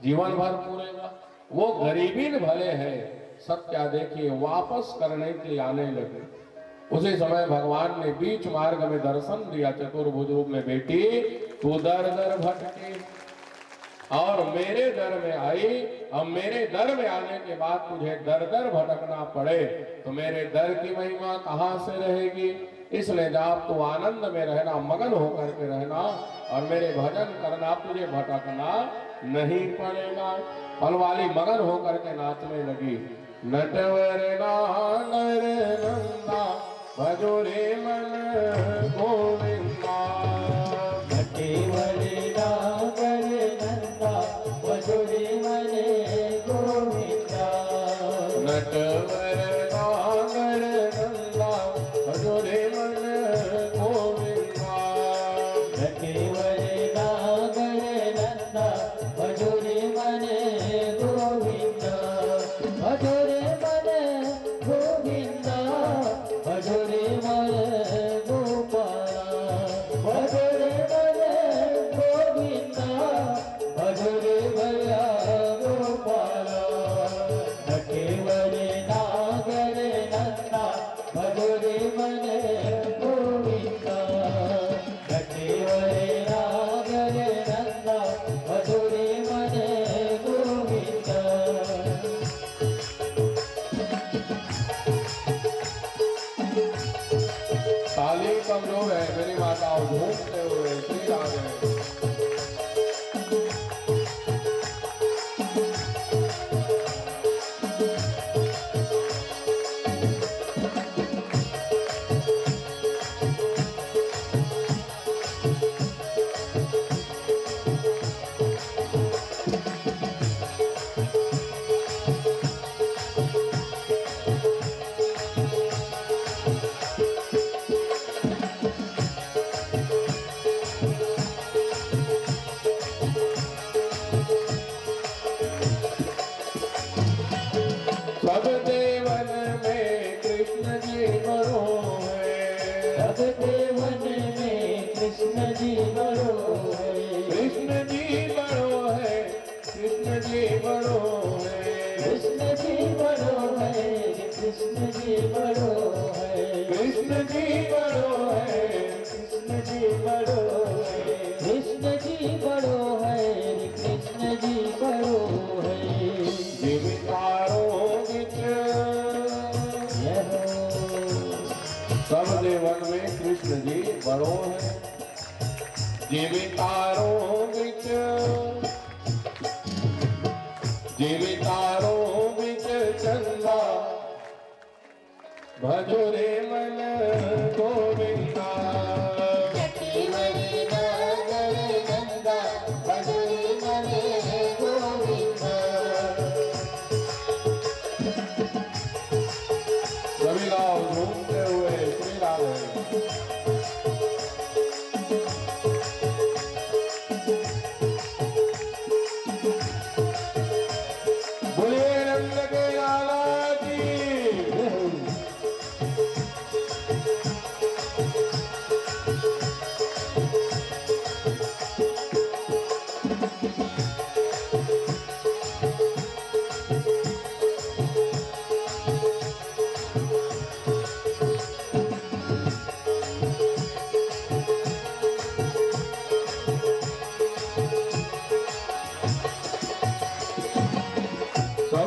जीवन भर पूरेगा। वो गरीबी भले है, सत्या देखिए वापस करने के लिए आने लगे। उसी समय भगवान ने बीच मार्ग में दर्शन दिया चतुर्भुज रूप में, बेटी तू दर दर भटकी और मेरे दर में आई। अब मेरे दर में आने के बाद तुझे दर दर भटकना पड़े तो मेरे दर की महिमा कहां से रहेगी? इसलिए जब तू आनंद में रहना, मगन होकर के रहना और मेरे भजन करना, तुझे भटकना नहीं पड़ेगा। फल वाली मगन होकर के नाचने लगी। नटवर नागर नंदा भजो रे मन गोविंदा, नटवर नागर नंदा भजो रे मन गोविंदा, नटवर नागर नंदा भजो रे मन गोविंदा, नटवर नागर नंदा भजो रे मन गोविंदा, भजो रे मन गोविंदा, भजो रे मन गोपाला, भजो रे मन गोविंदा, भजो रे भया गोपाला, नटवर नागर नंदा भजो रे मन गोविंदा, नटवर नागर नंदा भजो रे मन गोविंदा। ताली कमजोर है मेरी माताओं, घूमते हुए श्री राधे। सब देवन में कृष्ण जी बड़ो है, सब देवन में कृष्ण जी बड़ो है, कृष्ण जी बड़ो है, कृष्ण जी बड़ो है, कृष्ण जी बड़ो है, कृष्ण जी बड़ो है, कृष्ण जी बड़ो है, कृष्ण जी बड़ो है, कृष्ण जी बड़ो है, कृष्ण जी बड़ो है। जीवितारों बिच सब देवन में कृष्ण जी बड़ो है, जीवितारों बिच, जीवितारों बिच चंदा भजो रे मन गोविंदा, नटवर नागर नंदा भजो रे मन गोविंदा। सभी गाँव घूमते हुए श्री राधे। बोलिए नंद के लाला की।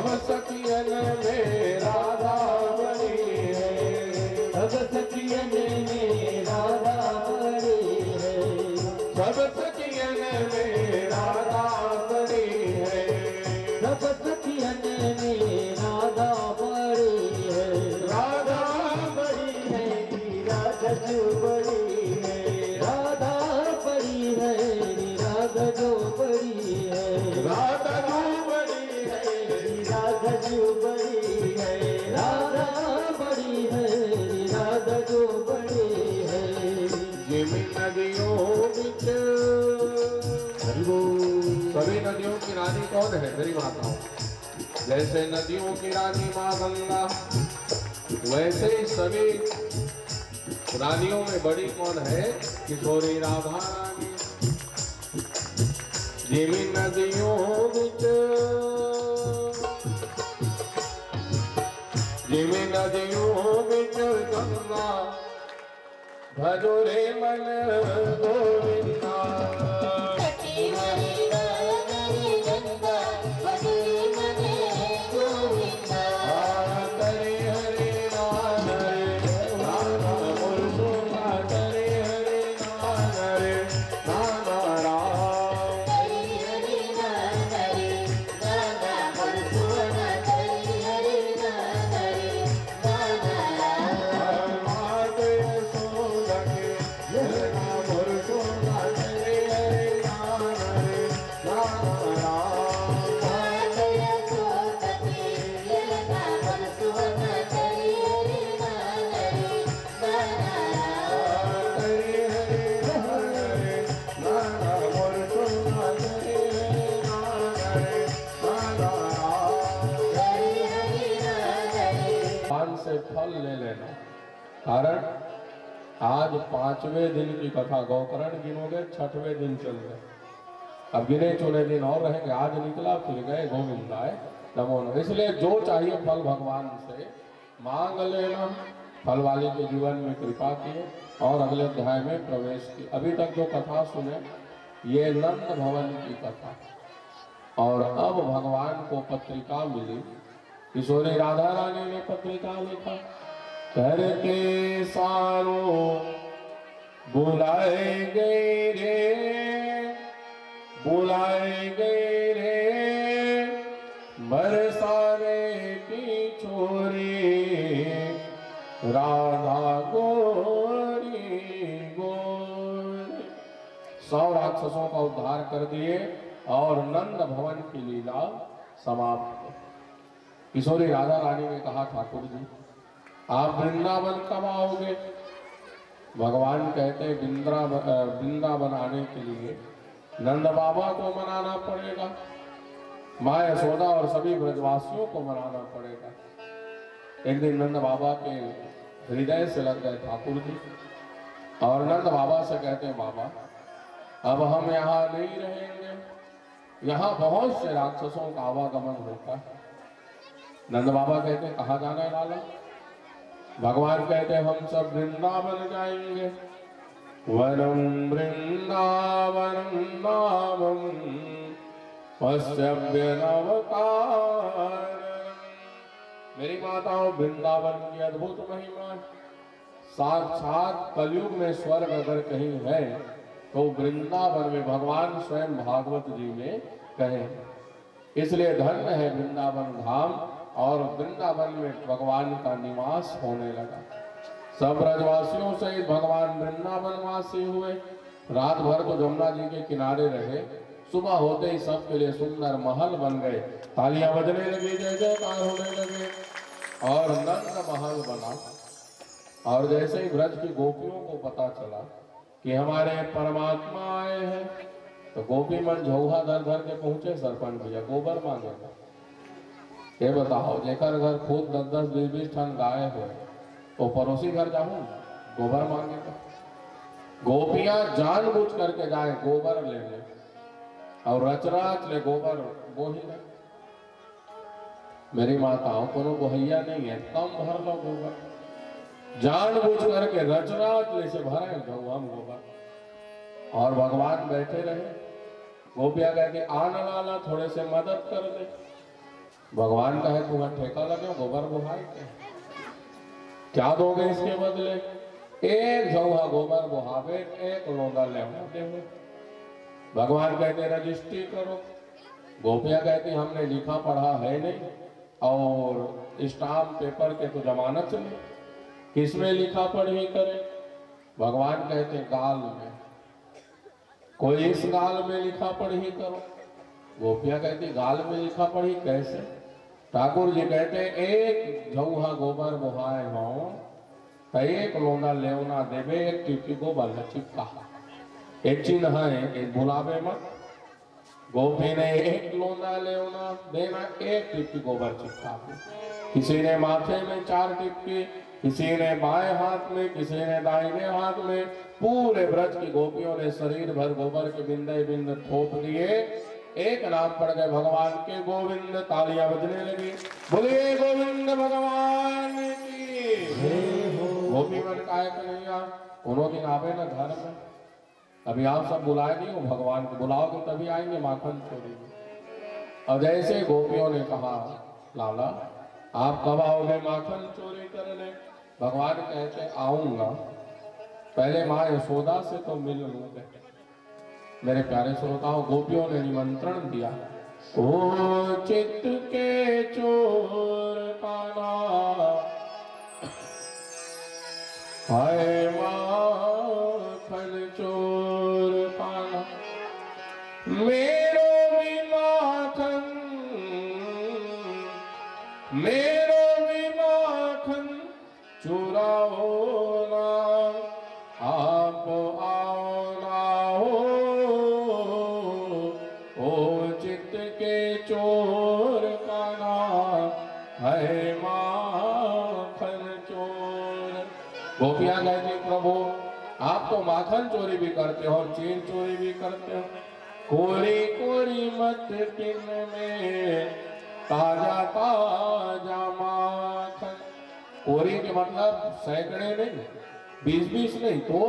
सब सखियन में राधा बड़ी है, सब सखियन में राधा बड़ी है, सब सखियन में राधा बड़ी है, सब सखियन में राधा बड़ी है, राधा बड़ी है, राधा जो बड़ी है, राधा बड़ी है, राधा जो बड़ी है, राधा जो बड़ी है, राधा जो बड़ी है, राधा बड़ी है, राधा जो बड़ी है। जिमी नदियों बिच, सभी नदियों की रानी कौन है? मेरी माताओं। जैसे नदियों की रानी माँ गंगा, वैसे ही सभी रानियों में बड़ी कौन है? किशोरी राधा रानी। जिमी नदियों बिच, जिमी नदियों बिच गंगा, भजो रे मन गोविंदा। से फल ले लेना। कारण आज 5वें दिन की कथा, गौकरण गिनोगे 6वें दिन चल गए, अब गिने चुने दिन और रहेंगे। आज निकला फिर गए गोविंदाय नमो नमः। इसलिए जो चाहिए फल भगवान से मांग लेना। फल वाले के जीवन में कृपा किए और अगले अध्याय में प्रवेश किए। अभी तक जो कथा सुने ये नंद भवन की कथा, और अब भगवान को पत्रिका मिली। किशोरी राधा रानी ने पत्रिका लिखा, करके सारो बुलाए गए रे, बुलाए गए रे, बरसाने की छोरी राधा गोरी गोरी। 100 राक्षसों का उद्धार कर दिए और नंद भवन की लीला समाप्त। किशोरी राधा रानी ने कहा, ठाकुर जी आप वृंदावन कब आओगे? भगवान कहते वृंदावन आने के लिए नंद बाबा को मनाना पड़ेगा, माँ यशोदा और सभी ब्रजवासियों को मनाना पड़ेगा। एक दिन नंद बाबा के हृदय से लग गए ठाकुर जी, और नंद बाबा से कहते हैं, बाबा अब हम यहाँ नहीं रहेंगे, यहाँ बहुत से राक्षसों का आवागमन होता है। नंद बाबा कहते हैं, कहाँ जाना है लाला? भगवान कहते हैं, हम सब वृंदावन जाएंगे। वनम वृंदावनम नामम पश्यव्य नवकार। मेरी माताओं, वृंदावन की अद्भुत महिमा है। साक्षात कलयुग में स्वर्ग अगर कहीं है तो वृंदावन में भगवान स्वयं भागवत जी में कहे। इसलिए धन्य है वृंदावन धाम, और वृंदावन में भगवान का निवास होने लगा। सब ब्रजवासियों सहित भगवान वृंदावन वासी हुए। रात भर तो जमुना जी के किनारे रहे। सुबह होते ही सबके लिए सुंदर महल बन गए, तालियां बजने लगी, जय जयकार होने लगे, और नंद महल बना। और जैसे ही ब्रज की गोपियों को पता चला कि हमारे परमात्मा आए हैं, तो गोपी मन झौहा धर धर के पहुंचे। सरपंच भैया गोबर मांगेगा, ये बताओ जेकर घर खुद 10-10, 20-20 टन गाय हो तो पड़ोसी घर जाऊं गोबर मांगेगा। गोपियां जानबूझ करके जाए गोबर लेने, और रचराच ले गोबर वो ही ले। मेरी माताओं, कोनो बोहैया नहीं है, कम भर लो गोबर, जानबूझ करके रचराच ले से भरे जाऊ हम गोबर। और भगवान बैठे रहे। गोपिया कहते, आना लाला थोड़े से मदद कर दे। भगवान कहे तुम्हें ठेका लगे गोबर बुहाई के, क्या दोगे इसके बदले? एक जौहा गोबर बुहावे, एक लोंदा लेवना देवे। भगवान कहते रजिस्ट्री करो। गोपियां कहती हमने लिखा पढ़ा है नहीं, और स्टाम्प पेपर के तो जमानत नहीं, किसमें लिखा पढ़ी करे? भगवान कहते गाल में, कोई इस गाल में लिखा पढ़ी करो। गोपियां कहती गाल में लिखा पढ़ी कैसे? ठाकुर जी कहते एक झौहा गोबर बुहाए हो तो एक लोंदा लेवना देवे, एक टिपी गोबर न चिपका। एक चिन्ह है, एक भुलावे मत। गोपी ने एक लोंदा लेवना देना, एक टिपी गोबर चिपका। किसी ने माथे में 4 टिपकी, किसी ने बाएं हाथ में, किसी ने दाहिने हाथ में। पूरे ब्रज की गोपियों ने शरीर भर गोबर के बिंदे बिंद थोप दिए। एक नाम पड़ गए भगवान के गोविंद। तालियां बजने लगी, बोले गोविंद भगवान की। गोपी मन काय कन्हैया उन्हों दिन आवे ना घर में। अभी आप सब बुलाए नहीं हो भगवान को, बुलाओगे तभी आएंगे माखन चोरी। और जैसे गोपियों ने कहा लाला आप कब आओगे माखन चोरी करने? भगवान कहते आऊंगा, पहले माँ यशोदा से तो मिल लूंगे। मेरे प्यारे श्रोताओं, गोपियों ने निमंत्रण दिया। ओ चित्त के चोर काना, हाय माखन चोर काना, मेरो भी माखन, मेरो भी माखन चुराओ ना, आप आओ ना हो। ओ चित्त के चोर काना, है माखन चोर। गोपियां कहती प्रभु आप तो माखन चोरी भी करते हो और चीन चोरी भी करते हो। कोरी कोरी मत किन में ताजा ताजा माखन। कोरी के मतलब सैकड़े नहीं, 20-20 नहीं, तो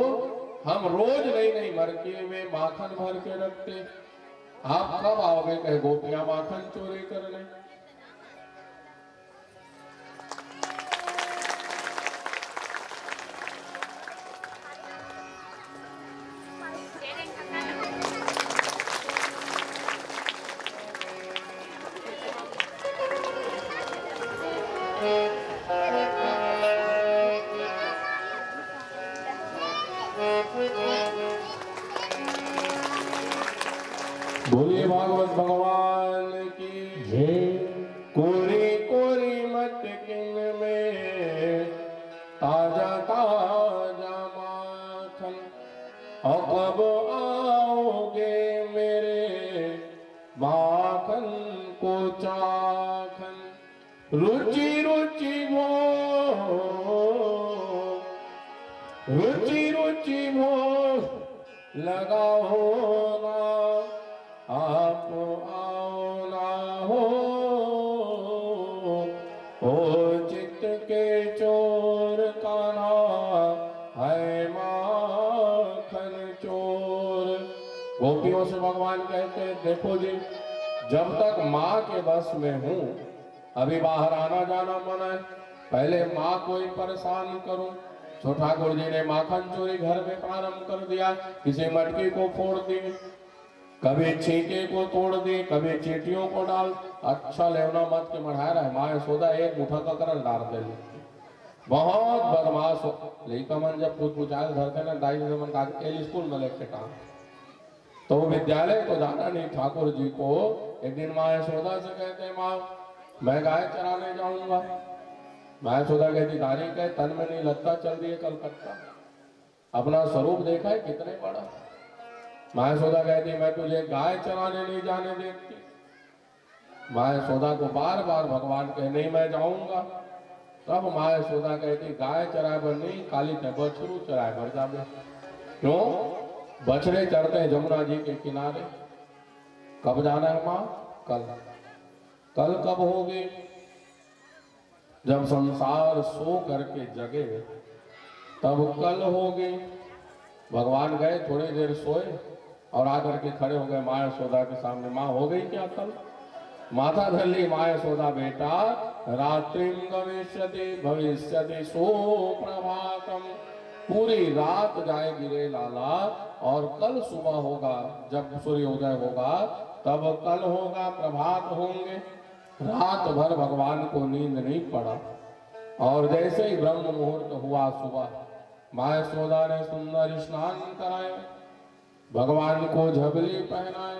हम रोज नई मरके में माखन भर के रखते। आप कब आओगे? कहे गोपियां माखन चोरी करने। बोलिए भागवत भगवान की जय। कोरी कोरी मत किन में ताजा ताजा माखन, और कब आओगे मेरे माखन को चाखन। रुचि रुचि भो, रुचि रुचि भो लगाओ ना, आप आओ ना हो। ओ चित्त के चोर काना, है माखन चोर। गोपियों से भगवान कहते देखो जी, जब तक माँ के बस में हूँ, अभी बाहर आना जाना मना है, पहले माँ को ही परेशान करूं। तो ठाकुर जी ने माखन चोरी घर में प्रारंभ कर दिया। किसी मटकी को फोड़ दी, कभी छींके को तोड़ दी, कभी चींटियों को डाल। अच्छा लेवना मत के मढ़ा रहा है। माँ यशोदा एक मुठा का कर डाल दे, बहुत बदमाश हो। लेकिन मन जब कुछ पूछा धरते ना दाई मन का स्कूल में लेके टांग, तो विद्यालय को जाना नहीं। ठाकुर जी को एक दिन माँ यशोदा से कहते माँ मैं गाय चराने जाऊंगा। माँ यशोदा कहती दारी कहे तन में नहीं लगता, चल दिए कलकत्ता। अपना स्वरूप देखा है कितने बड़ा। माँ यशोदा कहती मैं तुझे गाय चराने नहीं जाने देती। माँ यशोदा को बार बार भगवान कहे नहीं मैं जाऊंगा। तब माँ यशोदा कहती गाय चराए पर नहीं, काली ते बछरू चराए भर जावे। क्यों? बछड़े चढ़ते हैं जमुना जी के किनारे। कब जाना है माँ? कल। कल कब होगी? जब संसार सो करके जगे तब कल होगी। भगवान गए, थोड़ी देर सोए और आकर के खड़े हो गए माँ यशोदा के सामने। माँ हो गई क्या कल? माथा धरली माँ यशोदा बेटा रात्रिम गमिष्यति भविष्यति सुप्रभातम, पूरी रात जाएगी रे लाला, और कल सुबह होगा, जब सूर्योदय होगा तब कल होगा, प्रभात होंगे। रात भर भगवान को नींद नहीं पड़ा, और जैसे ही ब्रह्म मुहूर्त हुआ सुबह, माँ यशोदा ने सुंदर स्नान कराए, भगवान को झबली पहनाए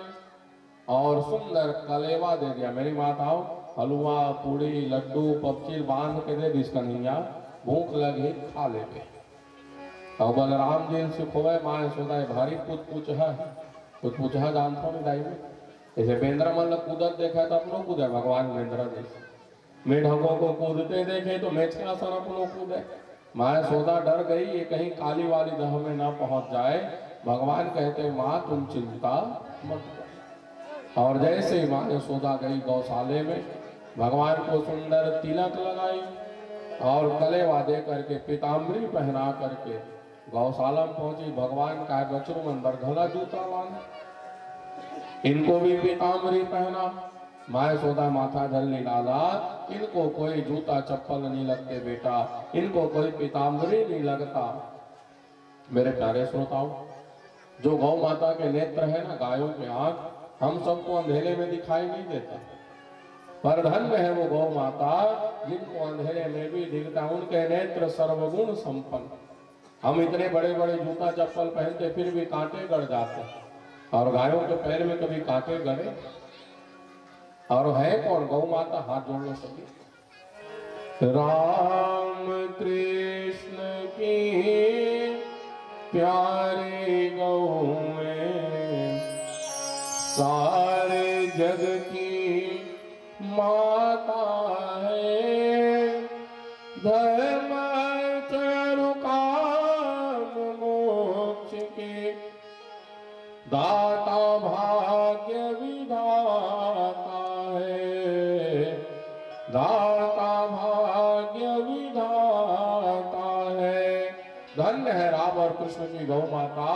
और सुंदर कलेवा दे दिया। मेरी माताओं, हलवा पूड़ी लड्डू पपचीर बांध के दे दी कन्हैया, भूख लगी खा ले गए। और बलराम जी से खोए माँ यशोदा भारी कुछ है, कुछ है जानता नहीं दाई में, जैसे बेंद्र मल कूदत देखा तो अपनों कूदे भगवान बेंद्र जैसे, मेढकों को कूदते देखे तो मेच का सर अपनों कूदे। माँ यशोदा डर गई ये कहीं काली वाली दह में ना पहुंच जाए। भगवान कहते माँ तुम चिंता मत करो। और जैसे ही माँ यशोदा गई गौशाले में, भगवान को सुंदर तिलक लगाई और कलेवा दे करके पीताम्बरी पहना करके गौशाला में पहुंची। भगवान का बचरू अंदर घना जूता बांधा, इनको भी पीताम्बरी पहना। माँ यशोदा माथा धरली लाला, इनको कोई जूता चप्पल नहीं लगते बेटा, इनको कोई पीताम्बरी नहीं लगता। मेरे प्यारे श्रोताओं, जो गौ माता के नेत्र है ना, गायों के आंख, हम सबको अंधेरे में दिखाई नहीं देता, पर धन्य है वो गौ माता जिनको अंधेरे में भी दिखता, उनके नेत्र सर्वगुण संपन्न। हम इतने बड़े बड़े जूता चप्पल पहनते फिर भी कांटे गड़ जाते, और गायों के पैर में कभी कांटे गड़े? और है कौन गौ माता? हाथ जोड़ लो सभी। राम कृष्ण की प्यारी गौ में सारे जग की माता है, धर्म चारु काम मोक्ष के दाता भाग्य विधाता है, दाता भाग्य विधाता है। धन्य है राम और कृष्ण की गौ माता।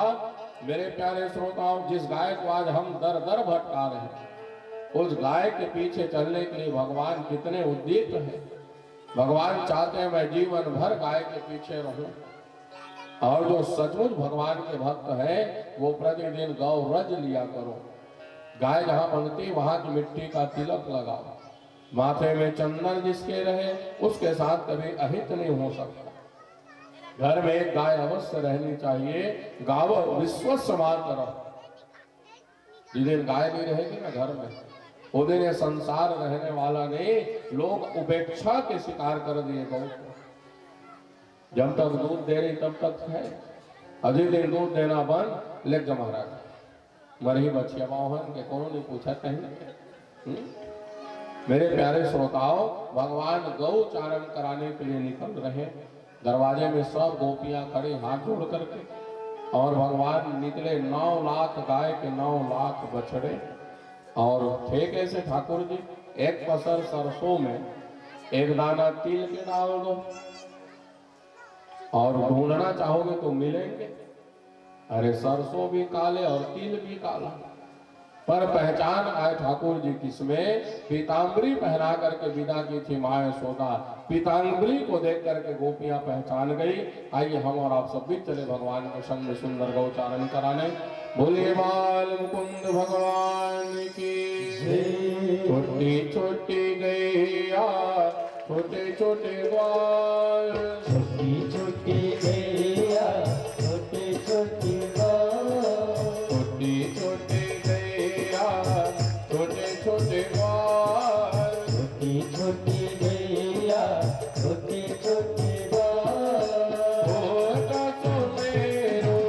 मेरे प्यारे श्रोताओं, जिस गाय को आज हम दर दर भटका रहे हैं, उस गाय के पीछे चलने के लिए भगवान कितने उद्दीत हैं। भगवान चाहते हैं मैं जीवन भर गाय के पीछे रहूं, और जो सचमुच भगवान के भक्त है वो प्रतिदिन गौ रज लिया करो। गाय जहां बनती वहां की मिट्टी का तिलक लगाओ, माथे में चंदन जिसके रहे उसके साथ कभी अहित नहीं हो सकता। घर में एक गाय अवश्य रहनी चाहिए, गाव विश्वस्य मात्र रहो। जिस दिन गाय नहीं रहेगी ना घर में, वो दिन ये संसार रहने वाला नहीं। लोग उपेक्षा के शिकार कर दिए गौ को। जब तक दूध दे रही तब तक है, अभी दिन दूध देना बंद, लेग महाराज मरही बचिया मोहन के कोनो नहीं पूछा कहीं। मेरे प्यारे श्रोताओं, भगवान गौ चारण कराने के लिए निकल रहे। दरवाजे में सब गोपियां खड़ी हाथ जोड़ करके, और भगवान निकले। 9 लाख गाय के 9 लाख बछड़े, और थे कैसे ठाकुर जी? एक पसर सरसों में एक दाना तिल के डाल दो, और ढूंढना चाहोगे तो मिलेंगे। अरे सरसों भी काले और तिल भी काला, पर पहचान आए ठाकुर जी किसमें? पीताम्बरी पहना करके विदा की थी माँ यशोदा। पीताम्बरी को देख करके गोपियां पहचान गई। आइए हम और आप सब भी चले भगवान के संग में सुंदर गौचारण कराने। बोलिए बाल मुकुंद भगवान की। छोटी छोटी गैया छोटे छोटे ग्वाल, छोटी छोटी गैया छोटे छोटे ग्वाल, छोटी छोटी गैया छोटे छोटे ग्वाल, छोटी छोटी गैया छोटे छोटे ग्वाल। होता सुमेरो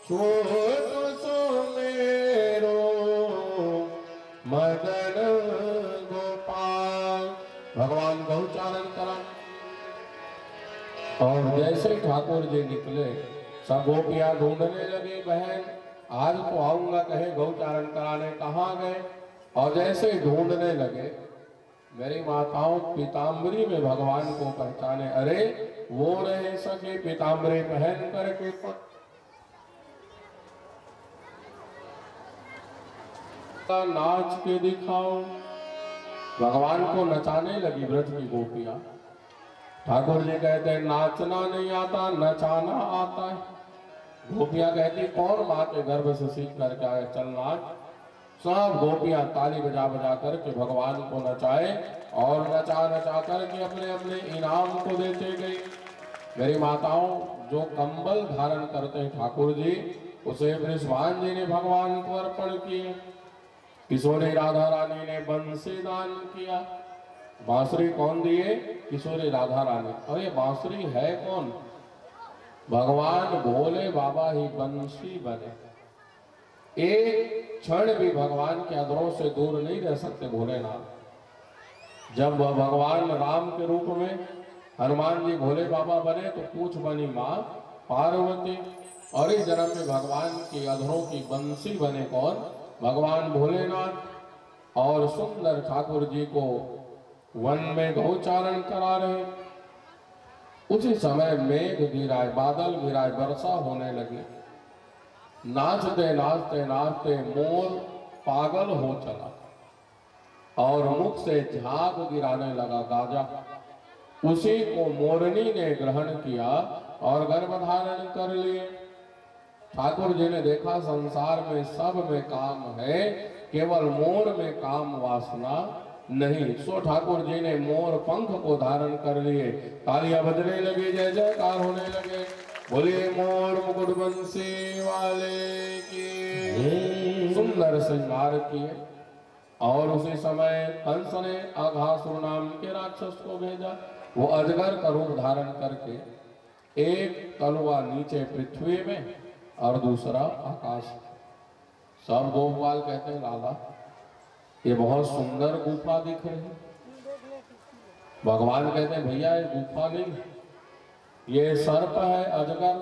छोटो सुमेरो मदन गोपाल। भगवान गौचारण करा और जैसे ठाकुर जी निकले सब गोपियां ढूंढने लगी, बहन आज तो आऊंगा कहे गौचारण कराने, कहाँ गए। और जैसे ढूंढने लगे मेरी माताओं पीताम्बरी में भगवान को पहचाने, अरे वो रहे सके पीताम्बरी पहन करके। नाच के दिखाओ, भगवान को नचाने लगी ब्रज की गोपियां। ठाकुर जी कहते हैं नाचना नहीं आता नचाना आता है। गोपियां कहती कौन माँ के गर्भ से सीख करके आए, चल नाच। सब गोपियां ताली बजा बजा करके भगवान को नचाए और नचा नचा करके अपने अपने इनाम को देते गई। मेरी माताओं जो कंबल धारण करते हैं ठाकुर जी, उसे वृषभान जी ने भगवान को अर्पण किए। किशोरी राधा रानी ने बंसी दान किया। बांसुरी कौन दिए? किशोरी राधा रानी। और ये बांसुरी है कौन? भगवान भोले बाबा ही बंसी बने। एक क्षण भी भगवान के अधरों से दूर नहीं रह सकते भोलेनाथ। जब वह भगवान राम के रूप में हनुमान जी भोले बाबा बने तो पूछ बनी माँ पार्वती, और इस जन्म में भगवान के अधरों की बंसी बने कौन? भगवान भोलेनाथ। और सुंदर ठाकुर जी को वन में गौचारण करा रहे। उसी समय मेघ गिराए, बादल गिराए, वर्षा होने लगी। नाचते नाचते नाचते मोर पागल हो चला और मुख से झाग गिराने लगा गाजा। उसी को मोरनी ने ग्रहण किया और गर्भ धारण कर लिए। ठाकुर जी ने देखा संसार में सब में काम है, केवल मोर में काम वासना नहीं। सो ठाकुर जी ने मोर पंख को धारण कर लिए। तालियां बजने लगी, जय जयकार होने लगे। बोलिए मोर मुकुट बंसी वाले की। सुंदर श्रृंगार किए और उसी समय कंस ने अघासुर नाम के राक्षस को भेजा। वो अजगर का रूप धारण करके एक तलवा नीचे पृथ्वी में और दूसरा आकाश। सब गोपाल कहते हैं लाला ये बहुत सुंदर गुफा दिख रही है। भगवान कहते हैं भैया ये गुफा नहीं, ये सर्प है अजगर।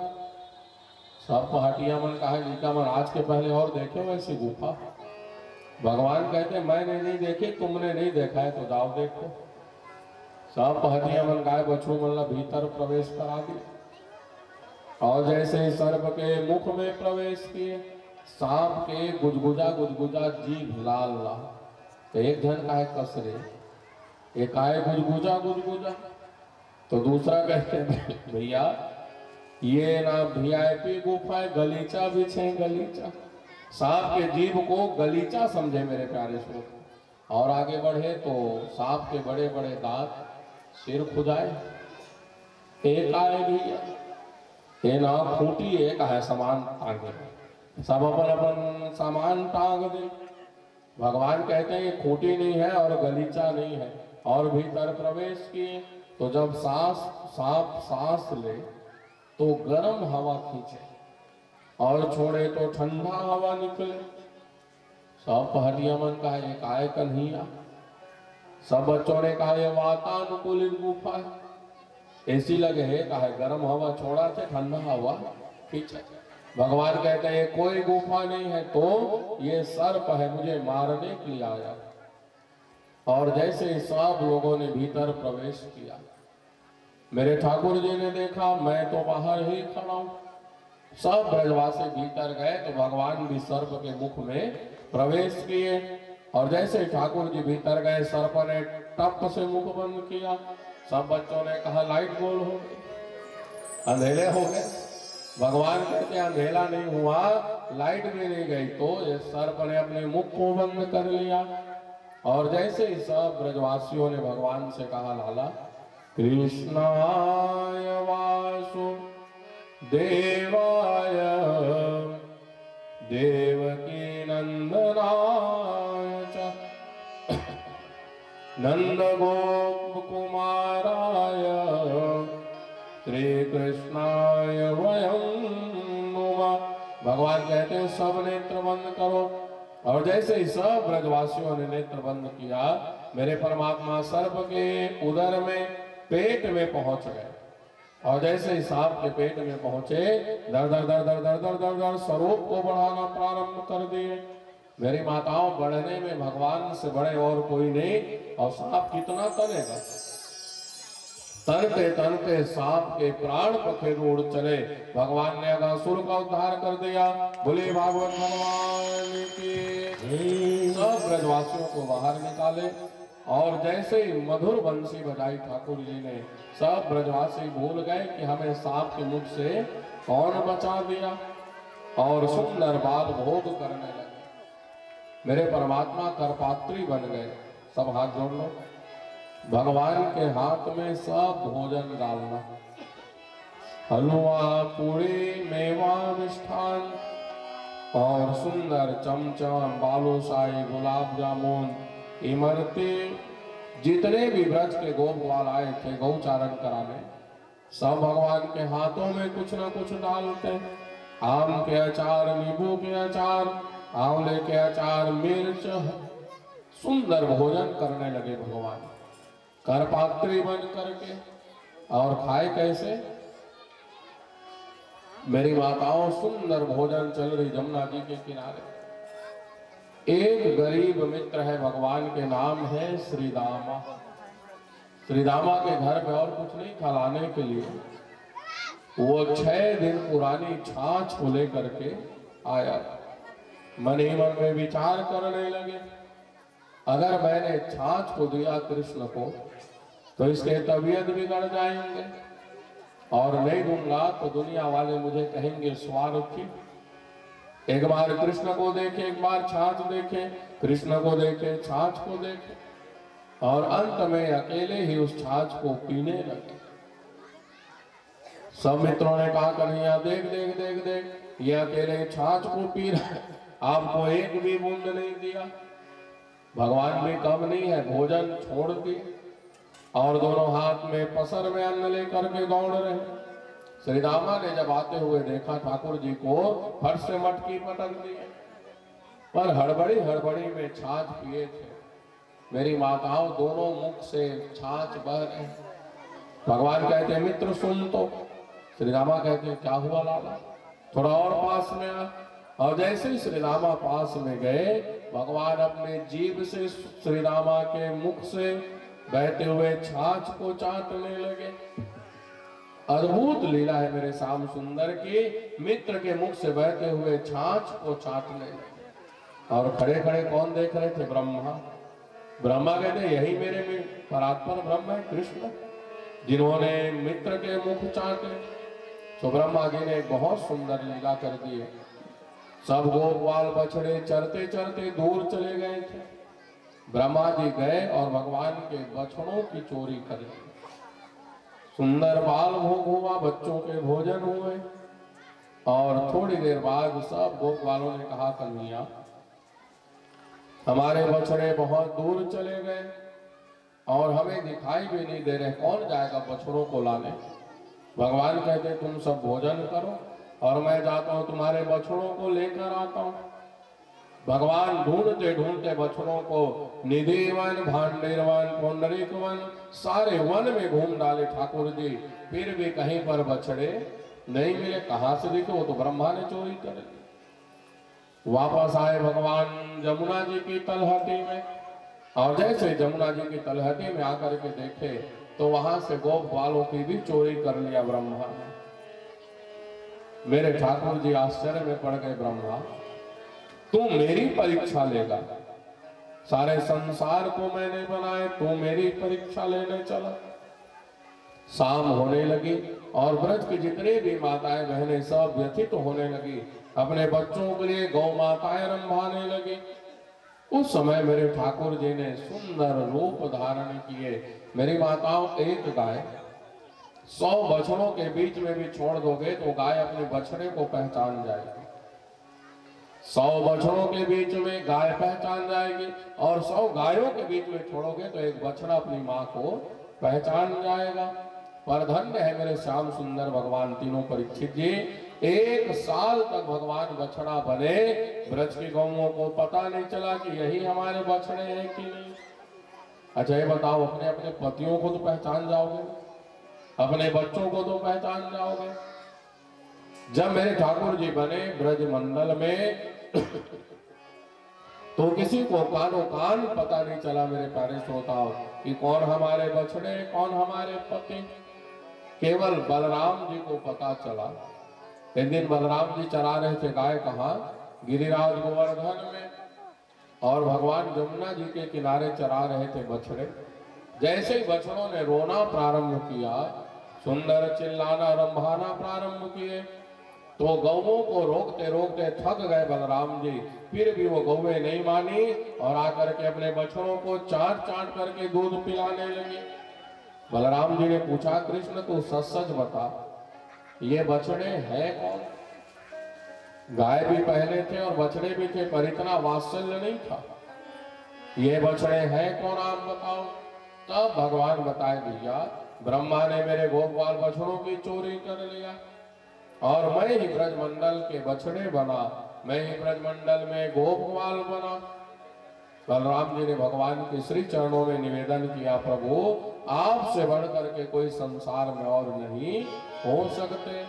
सर्प हटिया मन का है नीका मन, आज के पहले और देखे वैसी गुफा। भगवान कहते हैं मैंने नहीं देखी, तुमने नहीं देखा है तो जाओ देखो। सर्प हटिया मन गाय बछड़ू मन भीतर प्रवेश करा दिए और जैसे सर्प के मुख में प्रवेश किए, सांप के गुजगुजा गुजगुजा जीभ लाल लाल। तो एक जन का है कसरे, एक आए गुजगुजा गुजगुजा, तो दूसरा कहते हैं भैया ये ना वीआईपी गुफा है, गलीचा बिछे गलीचा। सांप के जीभ को गलीचा समझे मेरे प्यारे श्रोता। और आगे बढ़े तो सांप के बड़े बड़े दांत, सिर खुजाए। एक आए भैया ये ना खूंटी, एक है सामान टांगे, सब अपन अपन सामान टांग दे। भगवान कहते हैं ये खूंटी नहीं है और गलीचा नहीं है। और भीतर प्रवेश किए तो जब सांप सांस ले तो गर्म हवा खींचे और छोड़े तो ठंडा हवा निकले। सब हटिया मन का है, एक आय कन्हैया। सब बच्चों ने कहा ये वातानुकूलित गुफा है, एसी लगे है, कहा गर्म हवा छोड़ा थे ठंडा हवा खींचे। भगवान कहते हैं कोई गुफा नहीं है, तो ये सर्प है मुझे मारने के लिए आया। और जैसे सब लोगों ने भीतर प्रवेश किया, मेरे ठाकुर जी ने देखा मैं तो बाहर ही खड़ा हूं। सब ब्रजवासी भीतर गए तो भगवान भी सर्प के मुख में प्रवेश किए। और जैसे ठाकुर जी भीतर गए, सर्प ने टप से मुख बंद किया। सब बच्चों ने कहा लाइट गोल हो गई, अंधेरे हो गए। भगवान कहते हैं अंधेरा नहीं हुआ, लाइट भी नहीं गई। तो ये सर्प ने अपने मुख को बंद कर लिया। और जैसे ही सब ब्रजवासियों ने भगवान से कहा लाला कृष्णाय वासु देवाय देवकी नंदनाय च नंद गोप कुमाराय श्री कृष्णाय वयं नुमः। कहते हैं सब नेत्र बंद करो। और जैसे ही सब ब्रजवासियों ने नेत्र बंद किया, मेरे परमात्मा सर्प के उदर में पेट में पहुंच गए। और जैसे ही सांप के पेट में पहुंचे, दर दर दर दर दर दर दर दर स्वरूप को बढ़ाना प्रारंभ कर दिए। मेरी माताओं, बढ़ने में भगवान से बड़े और कोई नहीं। और सांप कितना तनेगा, तनते तनते सांप के प्राण पखेरु उड़ चले। भगवान ने अगासुर का उद्धार कर दिया। बोले भागवत भगवान की। सब ब्रजवासियों को बाहर निकाले। और जैसे ही मधुर बंसी बजाई ठाकुर जी ने, सब ब्रजवासी भूल गए कि हमें सांप के मुख से कौन बचा दिया, और सुंदर बाल भोग करने लगे। मेरे परमात्मा करपात्री बन गए। सब हाथ जोड़ लो। भगवान के हाथ में सब भोजन डालना, हलवा पूड़ी मेवा मिष्ठान और सुंदर चमचम बालूशाही गुलाब जामुन इमरती। जितने भी ब्रज के गोपवाल आए थे गौचारण कराने, सब भगवान के हाथों में कुछ न कुछ डालते। आम के अचार, नींबू के अचार, आंवले के अचार, मिर्च, सुंदर भोजन करने लगे भगवान करपात्री बन करके। और खाए कैसे? मेरी माताओं, सुंदर भोजन चल रही जमुना जी के किनारे। एक गरीब मित्र है भगवान के, नाम है श्रीदामा। श्रीदामा के घर में और कुछ नहीं था लाने के लिए। वो 6 दिन पुरानी छाछ को लेकर के आया। मन ही मन में विचार करने लगे, अगर मैंने छाछ को दिया कृष्ण को तो इसके तबीयत बिगड़ जाएंगे, और नहीं दूंगा तो दुनिया वाले मुझे कहेंगे स्वार्थी। एक बार कृष्ण को देखे, एक बार छाछ देखे, कृष्ण को देखे, छाछ को देखे, और अंत में अकेले ही उस छाछ को पीने लगे। सब मित्रों ने कहा, कन्हैया देख देख देख देख, ये अकेले छाछ को पी रहे, आपको एक भी बूंद नहीं दिया। भगवान भी कम नहीं है, भोजन छोड़ दिए और दोनों हाथ में पसर में अन्न लेकर के दौड़ रहे। श्रीदामा ने जब आते हुए देखा ठाकुर जी को, फट से मटकी पटक दी, पर हड़बड़ी हड़बड़ी में छाछ पिए थे। मेरी माताओं, दोनों मुख से छाछ बह रहे। भगवान कहते हैं, मित्र सुन तो। श्रीदामा कहते हैं, क्या हुआ लाला, थोड़ा और पास में आ। और जैसे ही श्रीदामा पास में गए, भगवान अपने जीभ से श्रीदामा के मुख से बहते हुए छाछ को चाटने लगे। अद्भुत लीला है मेरे श्याम सुंदर की। मित्र के मुख से बहते हुए छाछ को चाटने लगे। और खड़े खड़े कौन देख रहे थे? ब्रह्मा। ब्रह्मा कहते, यही मेरे में परात्पर ब्रह्म है कृष्ण, जिन्होंने मित्र के मुख चाटे। तो ब्रह्मा जी ने बहुत सुंदर लीला कर दी है। सब गोपाल बछड़े चरते चरते दूर चले गए थे। ब्रह्मा जी गए और भगवान के बछड़ों की चोरी कर ली। सुंदर बाल भोग हुआ, बच्चों के भोजन हुए। और थोड़ी देर बाद सब गोपालों ने कहा, कन्हैया हमारे बछड़े बहुत दूर चले गए और हमें दिखाई भी नहीं दे रहे, कौन जाएगा बछड़ों को लाने? भगवान कहते, तुम सब भोजन करो और मैं जाता हूं तुम्हारे बछड़ों को लेकर आता हूं। भगवान ढूंढते ढूंढते बछड़ों को निधि one, Bhander one, Pundarik one, सारे वन में घूम डाले ठाकुर जी, फिर भी कहीं पर बछड़े नहीं मिले। कहां से दिखे? वो तो ब्रह्मा ने चोरी कर ली। वापस आए भगवान जमुना जी की तलहटी में, और जैसे जमुना जी की तलहटी में आकर के देखे तो वहां से गोप बालों की भी चोरी कर लिया ब्रह्मा ने। मेरे ठाकुर जी आश्चर्य में पड़ गए, ब्रह्मा तू मेरी परीक्षा लेगा? सारे संसार को मैंने बनाए, तू मेरी परीक्षा लेने चला। शाम होने लगी और ब्रज की जितने भी माताएं बहनें सब व्यथित होने लगी, अपने बच्चों के लिए गौ माताएं रंभाने लगी। उस समय मेरे ठाकुर जी ने सुंदर रूप धारण किए। मेरी माताओं, एक गाय 100 बछड़ों के बीच में भी छोड़ दोगे तो गाय अपने बछड़े को पहचान जाएगी। 100 बछड़ों के बीच में गाय पहचान जाएगी, और 100 गायों के बीच में छोड़ोगे तो एक बछड़ा अपनी माँ को पहचान जाएगा। पर धन्य है मेरे श्याम सुंदर भगवान तीनों परीक्षित जी, 1 साल तक भगवान बछड़ा बने, ब्रज की गौओं को पता नहीं चला कि यही हमारे बछड़े हैं कि नहीं। अच्छा ये बताओ, अपने अपने पतियों को तो पहचान जाओगे, अपने बच्चों को तो पहचान जाओगे। जब मेरे ठाकुर जी बने ब्रज मंडल में तो किसी को कानों कान पता नहीं चला मेरे प्यारे श्रोताओं कि कौन हमारे बछड़े, कौन हमारे पति। केवल बलराम जी को पता चला। एक दिन बलराम जी चरा रहे थे गाय, कहाँ? गिरिराज गोवर्धन में, और भगवान जमुना जी के किनारे चरा रहे थे बछड़े। जैसे ही बछड़ों ने रोना प्रारंभ किया, सुंदर चिल्लाना रंभाना प्रारंभ किए, तो गौओं को रोकते रोकते थक गए बलराम जी। फिर भी वो गौएं नहीं मानी और आकर के अपने बछड़ों को चाट चाट करके दूध पिलाने लगे। बलराम जी ने पूछा, कृष्ण तू सच सच बता, ये बछड़े हैं कौन? गाय भी पहले थे और बछड़े भी थे, पर इतना वात्सल्य नहीं था। ये बछड़े हैं कौन, आप बताओ। तब भगवान बताए, भैया ब्रह्मा ने मेरे गोपाल बछड़ों की चोरी कर लिया और मैं ही ब्रजमंडल के बछड़े बना, मैं ही ब्रजमंडल में गोपाल बना। बलराम जी ने भगवान के श्री चरणों में निवेदन किया, प्रभु आपसे बढ़ करके कोई संसार में और नहीं हो सकते।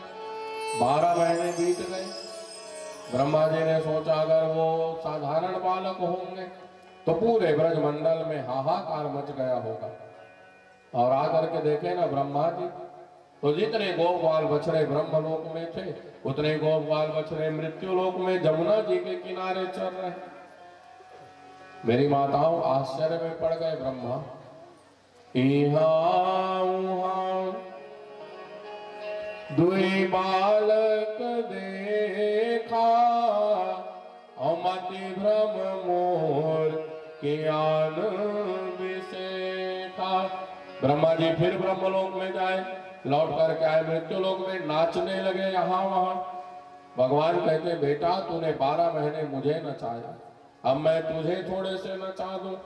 12 महीने बीत गए। ब्रह्मा जी ने सोचा अगर वो साधारण बालक होंगे तो पूरे ब्रजमंडल में हाहाकार मच गया होगा। और आकर के देखे ना ब्रह्मा जी, तो जितने गोपाल बछड़े ब्रह्मलोक में थे उतने गोपाल बछड़े मृत्युलोक में जमुना जी के किनारे चल रहे। मेरी माताओं आश्चर्य में पड़ गए ब्रह्मा। दुई बालक देखा अमति भ्रम मोर ज्ञान विशेखा। ब्रह्मा जी फिर ब्रह्मलोक में जाए, लौट कर के आए मृत्युलोक में, नाचने लगे यहाँ वहां। भगवान कहते, बेटा तूने 12 महीने मुझे नचाया, अब मैं तुझे थोड़े से नचा दूं।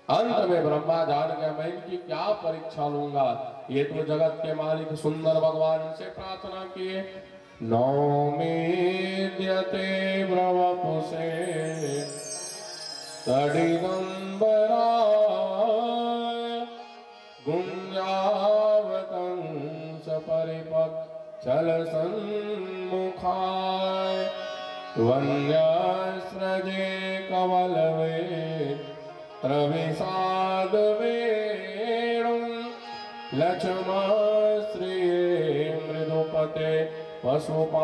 अंत में ब्रह्मा जान गया मैं इनकी क्या परीक्षा लूंगा। ये तो जगत के मालिक सुंदर भगवान से प्रार्थना किए। नौमीद्यते ब्रवपुषे तडिगंबरा गुंजावतंस परिपथ चल सन्मुखाय वन्यस्रजे कवलवे प्रविशाद वेणुं लक्ष्मश्रिये मृदुपते पशुपांगजाय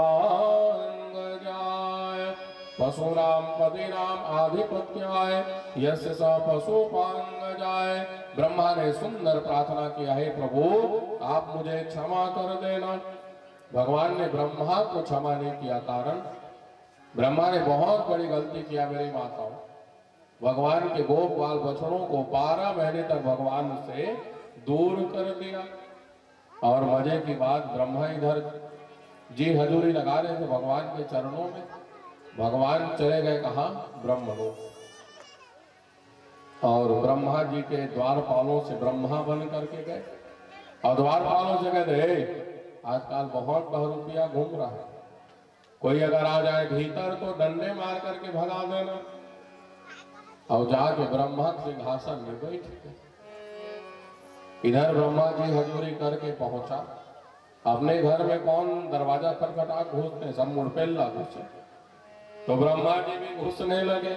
पशुनाम पतिनाम आधिपत्याय यस्य स पशुपांगजाय। ब्रह्मा ने सुंदर प्रार्थना किया, हे प्रभु आप मुझे क्षमा कर देना। भगवान ने ब्रह्मा को क्षमा नहीं किया, कारण ब्रह्मा ने बहुत बड़ी गलती किया। मेरी माताओं, भगवान के गोपाल बछड़ों को 12 महीने तक भगवान से दूर कर दिया। और मजे की बात, ब्रह्मा इधर जी हजूरी लगा रहे थे भगवान के चरणों में, भगवान चले गए कहाँ? ब्रह्मलोक। और ब्रह्मा जी के द्वारपालों से ब्रह्मा बन करके गए और द्वारपालों से कहते, आजकल बहुत बहरूपिया घूम रहा है, कोई अगर आ जाए भीतर तो डंडे मार करके भगा देना। और जाके ब्रह्मा सिंहासन में बैठ गए। इधर ब्रह्मा जी हजूरी करके पहुंचा। अपने घर में कौन दरवाजा खटखटा घुसते, सब मुड़पेल्ला घुसे, तो ब्रह्मा जी भी घुसने लगे।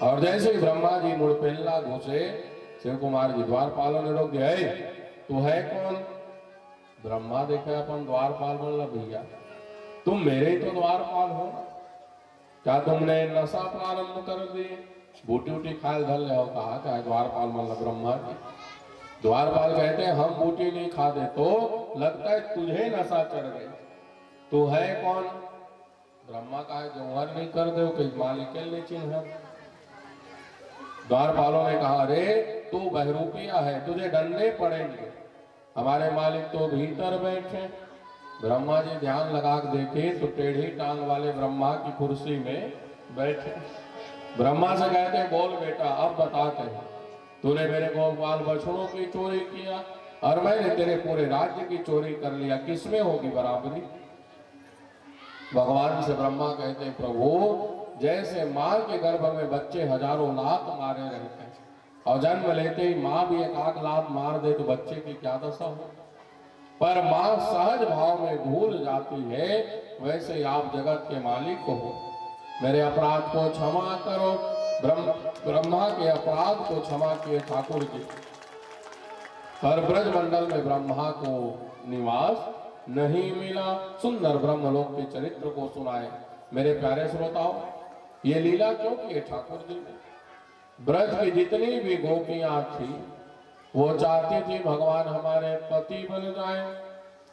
और जैसे ही ब्रह्मा जी मुड़पेल्ला घुसे, शिव कुमार जी द्वारपालों ने रोक दिया, तू है कौन? ब्रह्मा देखे अपन द्वारपाल, बोला भैया तुम मेरे तो द्वारपाल हो ना, क्या तुमने नशा प्रारंभ कर दिए, बूटी उटी खाल धल ले हो? कहा क्या द्वारपाल मतलब ब्रह्मा जी। द्वारपाल कहते हैं हम बूटी नहीं खाते, तो लगता है तुझे नशा चढ़ गई, तू है कौन? ब्रह्मा का है जौहर नहीं कर दो कि मालिक ने चिन्ह। द्वारपालों ने कहा, अरे तू बहरूपिया है, तुझे डंडे पड़ेंगे, हमारे मालिक तो भीतर बैठे। ब्रह्मा जी ध्यान लगा के देखे तो टेढ़ी टांग वाले ब्रह्मा की कुर्सी में बैठे। ब्रह्मा से कहते, बोल बेटा अब बताते हैं, तूने मेरे गोपाल बछड़ों की चोरी किया और मैंने तेरे पूरे राज्य की चोरी कर लिया, किसमें होगी बराबरी? भगवान से ब्रह्मा कहते हैं, प्रभु जैसे माँ के गर्भ में बच्चे हजारों लाख मारे रहते हैं और जन्म लेते ही माँ भी एक आध लाख मार दे तो बच्चे की क्या दशा हो, पर माँ सहज भाव में भूल जाती है, वैसे आप जगत के मालिक को हो, मेरे अपराध को क्षमा करो। ब्रह्मा के अपराध को क्षमा किए ठाकुर जी, पर ब्रजमंडल में ब्रह्मा को निवास नहीं मिला। सुंदर ब्रह्मलोक के चरित्र को सुनाए। मेरे प्यारे श्रोताओं, ये लीला क्यों किए ठाकुर जी ने? ब्रज की जितनी भी गोपियां थी वो चाहती थी भगवान हमारे पति बन जाए,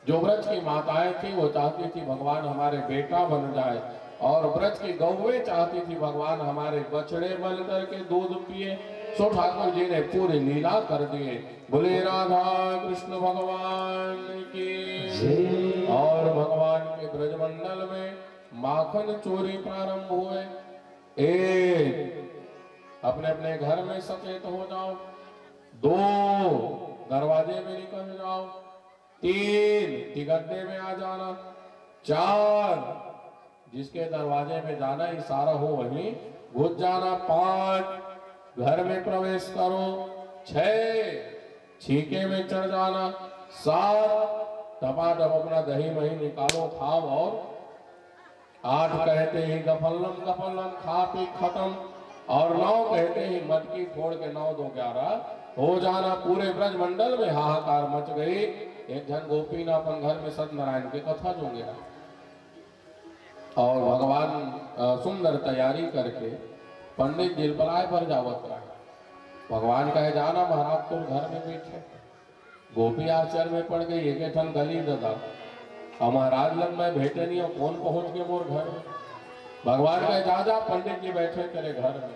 जो ब्रज की माताएं थी वो चाहती थी भगवान हमारे बेटा बन जाए, और ब्रज की गौवें चाहती थी भगवान हमारे बछड़े बन करके दूध पिए। सो ठाकुर जी ने पूरी लीला कर दिए। बोले राधा कृष्ण भगवान की। और भगवान के ब्रजमंडल में माखन चोरी प्रारंभ हुए। एक, अपने अपने घर में सचेत हो जाओ। 2, दरवाजे में निकल जाओ। 3, तिगड्डे में आ जाना। 4, जिसके दरवाजे में जाना इशारा हो वहीं घुस जाना। 5, घर में प्रवेश करो। 6, छीके में चढ़ जाना। 7, टपाटप अपना दही मही निकालो खाओ। और 8 कहते ही गफल्लम गफल्लम खा पी खत्म। और 9 कहते ही मटकी फोड़ के 9 2 11 हो जाना। पूरे ब्रजमंडल में हाहाकार मच गई। एक जन गोपी ने अपन घर में सत्यनारायण की कथा जोगे और भगवान सुंदर तैयारी करके पंडित जिलपलाय पर जावत रहा। भगवान कहे जाना महाराज तुम घर में बैठे। गोपी आश्चर्य में पड़ गई। एक ठन गली ददा और महाराज लग में भेटे नहीं, कौन पहुंच गए मोर घर में। भगवान कहे जा जा पंडित जी बैठे तेरे घर में।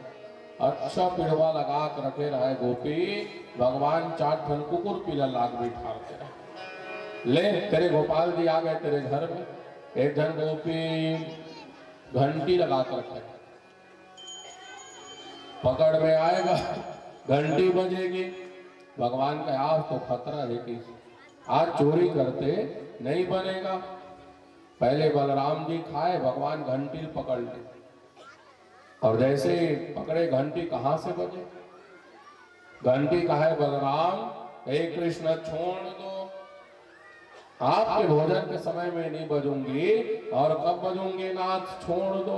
अच्छा पिड़वा लगा कर रखे रहे गोपी। भगवान 4 ठन कुकुर पीला लाग बिठाते रहे। ले तेरे गोपाल जी आ गए तेरे घर में। एक जन गोपी घंटी लगा कर रखे, पकड़ में आएगा, घंटी बजेगी। भगवान का आज तो खतरा है कि आज चोरी करते नहीं बनेगा। पहले बलराम जी खाए, भगवान घंटी पकड़ ले और जैसे पकड़े घंटी कहां से बजे। घंटी कहा है बलराम हे कृष्ण छोड़ दो, आपके भोजन के समय में नहीं बजूंगी। और कब बजूंगी नाथ, छोड़ दो।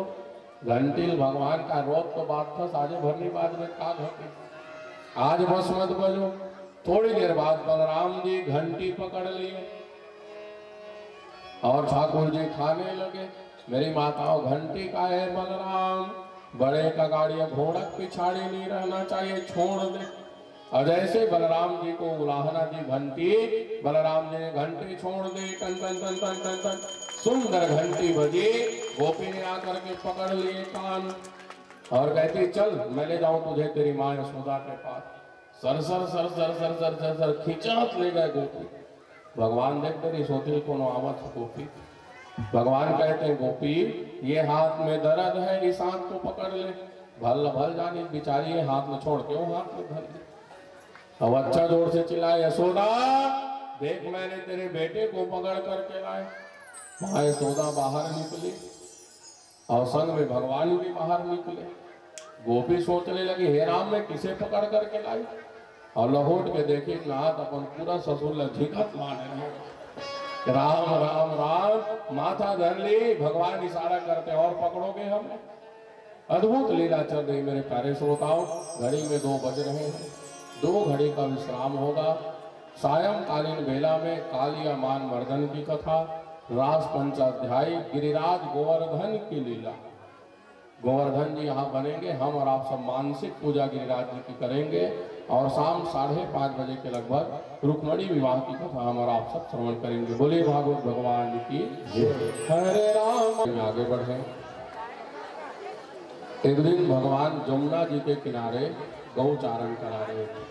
घंटी भगवान का रोज तो बात था, साझे भरनी बाद में का घटी, आज बस मत बजो। थोड़ी देर बाद बलराम जी घंटी पकड़ लिए और ठाकुर जी खाने लगे। मेरी माताओं घंटी का है बलराम, बड़े का गाड़िया घोड़क पिछाड़ी नहीं रहना चाहिए, छोड़ दे। और जैसे बलराम जी को उलाहना दी घंटी, बलराम जी ने घंटी छोड़ दी। टन टन टन टन टन टन सुंदर घंटी बजी। गोपी ने आकर के पकड़ लिए कान और कहती चल मैं ले जाऊं तुझे तेरी माँ यशोदा के पास। सर सर सर सर सर सर सर सर खिंचात ले गए गोपी। भगवान देख तेरी सोती को आवत गोपी। भगवान कहते हैं गोपी ये हाथ में दर्द है, इस हाथ को पकड़ ले। भल भल जानी बिचारी ये हाथ में छोड़ के वो हाथ में धर ले। अब अच्छा जोर से चिल्लाए यशोदा देख मैंने तेरे बेटे को पकड़ करके लाए। माँ यशोदा बाहर निकली और संग में भगवान भी बाहर निकले। गोपी सोचने लगी हे राम मैं किसे पकड़ करके लाई। और लहोट के देखी नाथ अपन पूरा ससुर झिकत माने राम राम राम। माथा धर ली, भगवान इशारा करते और पकड़ोगे हमें। अद्भुत लीला चल रही मेरे प्यारे श्रोताओं। घड़ी में 2 बज रहे हैं, 2 घड़ी का विश्राम होगा। सायंकालीन बेला में कालिया मान मर्दन की कथा, रास पंचाध्यायी गिरिराज गोवर्धन की लीला। गोवर्धन जी यहाँ बनेंगे, हम और आप सब मानसिक पूजा गिरिराज जी की करेंगे। और शाम 5:30 बजे के लगभग रुक्मणी विवाह की कथा हम और आप सब श्रवण करेंगे। बोले भागवत भगवान की हरे राम। आगे बढ़े। एक दिन भगवान जमुना जी के किनारे गौचारण करा रहे थे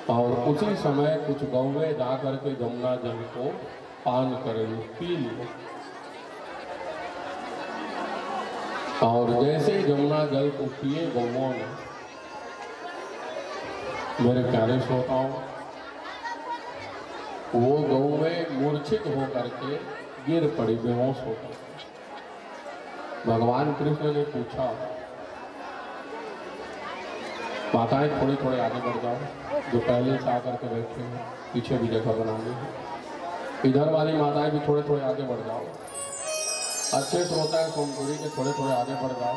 और उसी समय कुछ गौवें जा करके जमुना जल को पान करें पी लिए। और जैसे जमुना जल को पिए गौओं ने, मेरे प्यारे श्रोताओं, वो गौवें मूर्छित होकर के गिर पड़ी बेहोश होकर। भगवान कृष्ण ने पूछा, माताएं थोड़े थोड़े आगे बढ़ जाओ, जो पहले से आकर के बैठे हैं पीछे भी जगह बना ली है। इधर वाली माताएं भी थोड़े थोड़े आगे बढ़ जाओ। अच्छे श्रोता है सोमपुरी के थोड़े थोड़े आगे बढ़ जाओ।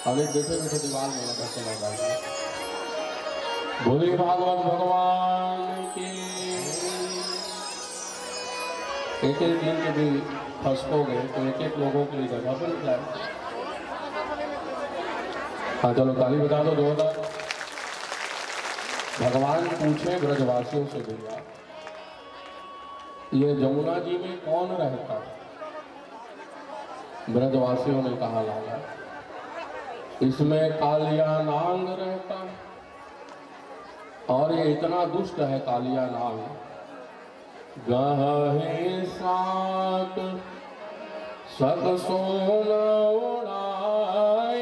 अभी बैठे बैठे दीवार में लगा चला जाएगा। बोली भागवत भगवान की। एक एक दिन के भी फंसोगे तो एक एक लोगों के लिए जगह बन जाए। हाँ चलो ताली बजा दो जोरदार। भगवान पूछे ब्रजवासियों से भैया, ये जमुना जी में कौन रहता? ब्रजवासियों ने कहा, लाला इसमें कालिया नांग रहता और ये इतना दुष्ट है कालिया नांग। गहे सात सग सोना उड़ाए,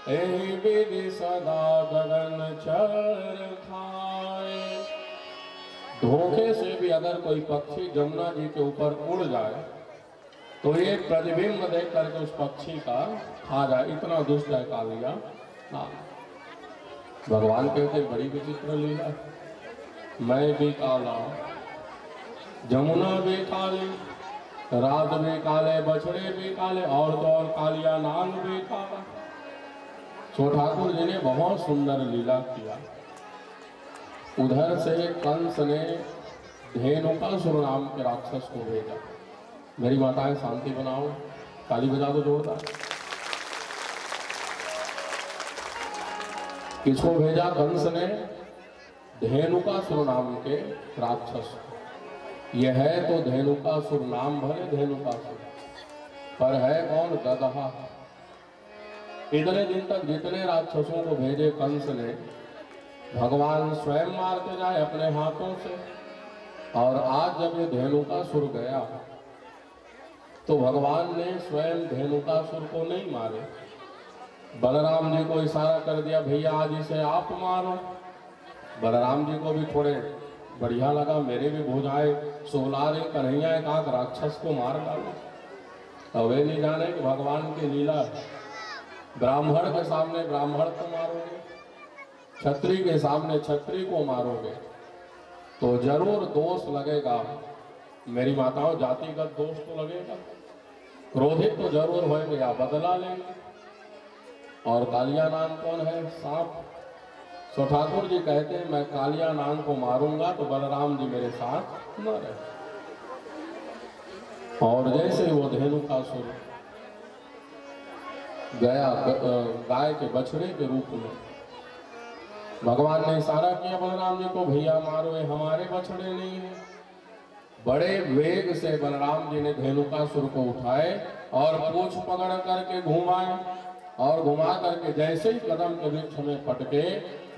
एहि विधि सदा गगन चर खाए। धोखे से भी अगर कोई पक्षी जमुना जी के ऊपर उड़ जाए तो ये प्रतिबिंब देख करके उस पक्षी का खा जाए, इतना दुष्ट है कालिया नाग। भगवान कहते बड़ी विचित्र लीला, मैं भी काला, जमुना भी काली, रात भी काले, बछड़े भी काले, और तो और कालिया नाग भी काला। सो ठाकुर जी ने बहुत सुंदर लीला किया। उधर से कंस ने धेनुकासुर नाम के राक्षस को भेजा। मेरी माताएं शांति बनाओ, ताली बजा दो जोरदार। किसको भेजा? कंस ने धेनुकासुर नाम के राक्षस। यह है तो धेनुकासुर, नाम भले धेनुकासुर, पर है कौन? गदहा। इतने दिन तक जितने राक्षसों को भेजे कंस ने, भगवान स्वयं मारते जाए अपने हाथों से। और आज जब ये धेनुकासुर गया तो भगवान ने स्वयं धेनुकासुर को नहीं मारे, बलराम जी को इशारा कर दिया, भैया आज इसे आप मारो। बलराम जी को भी थोड़े बढ़िया लगा, मेरे भी भुजाएं सोला रही, कन्हैया एक आंख राक्षस को मार डालो। अब वे नहीं जाने कि भगवान की लीला है। ब्राह्मण के सामने ब्राह्मण को मारोगे, क्षत्रिय के सामने क्षत्रिय को मारोगे तो जरूर दोष लगेगा। मेरी माताओं, जातिगत दोष तो लगेगा, क्रोधित तो जरूर होंगे या बदला लेंगे। और कालिया नाग कौन है? सांप। सो ठाकुर जी कहते हैं मैं कालिया नाग को मारूंगा तो बलराम जी मेरे साथ न रहे। और जैसे वो धेनुकासुर गया गाय के बछड़े के रूप में, भगवान ने इशारा किया बलराम जी को, भैया मारो, ये हमारे बछड़े नहीं है। बड़े वेग से बलराम जी ने धेनुकासुर को उठाए और पूंछ पकड़ करके घुमाए, और घुमा करके जैसे ही कदम के वृक्ष में पटके,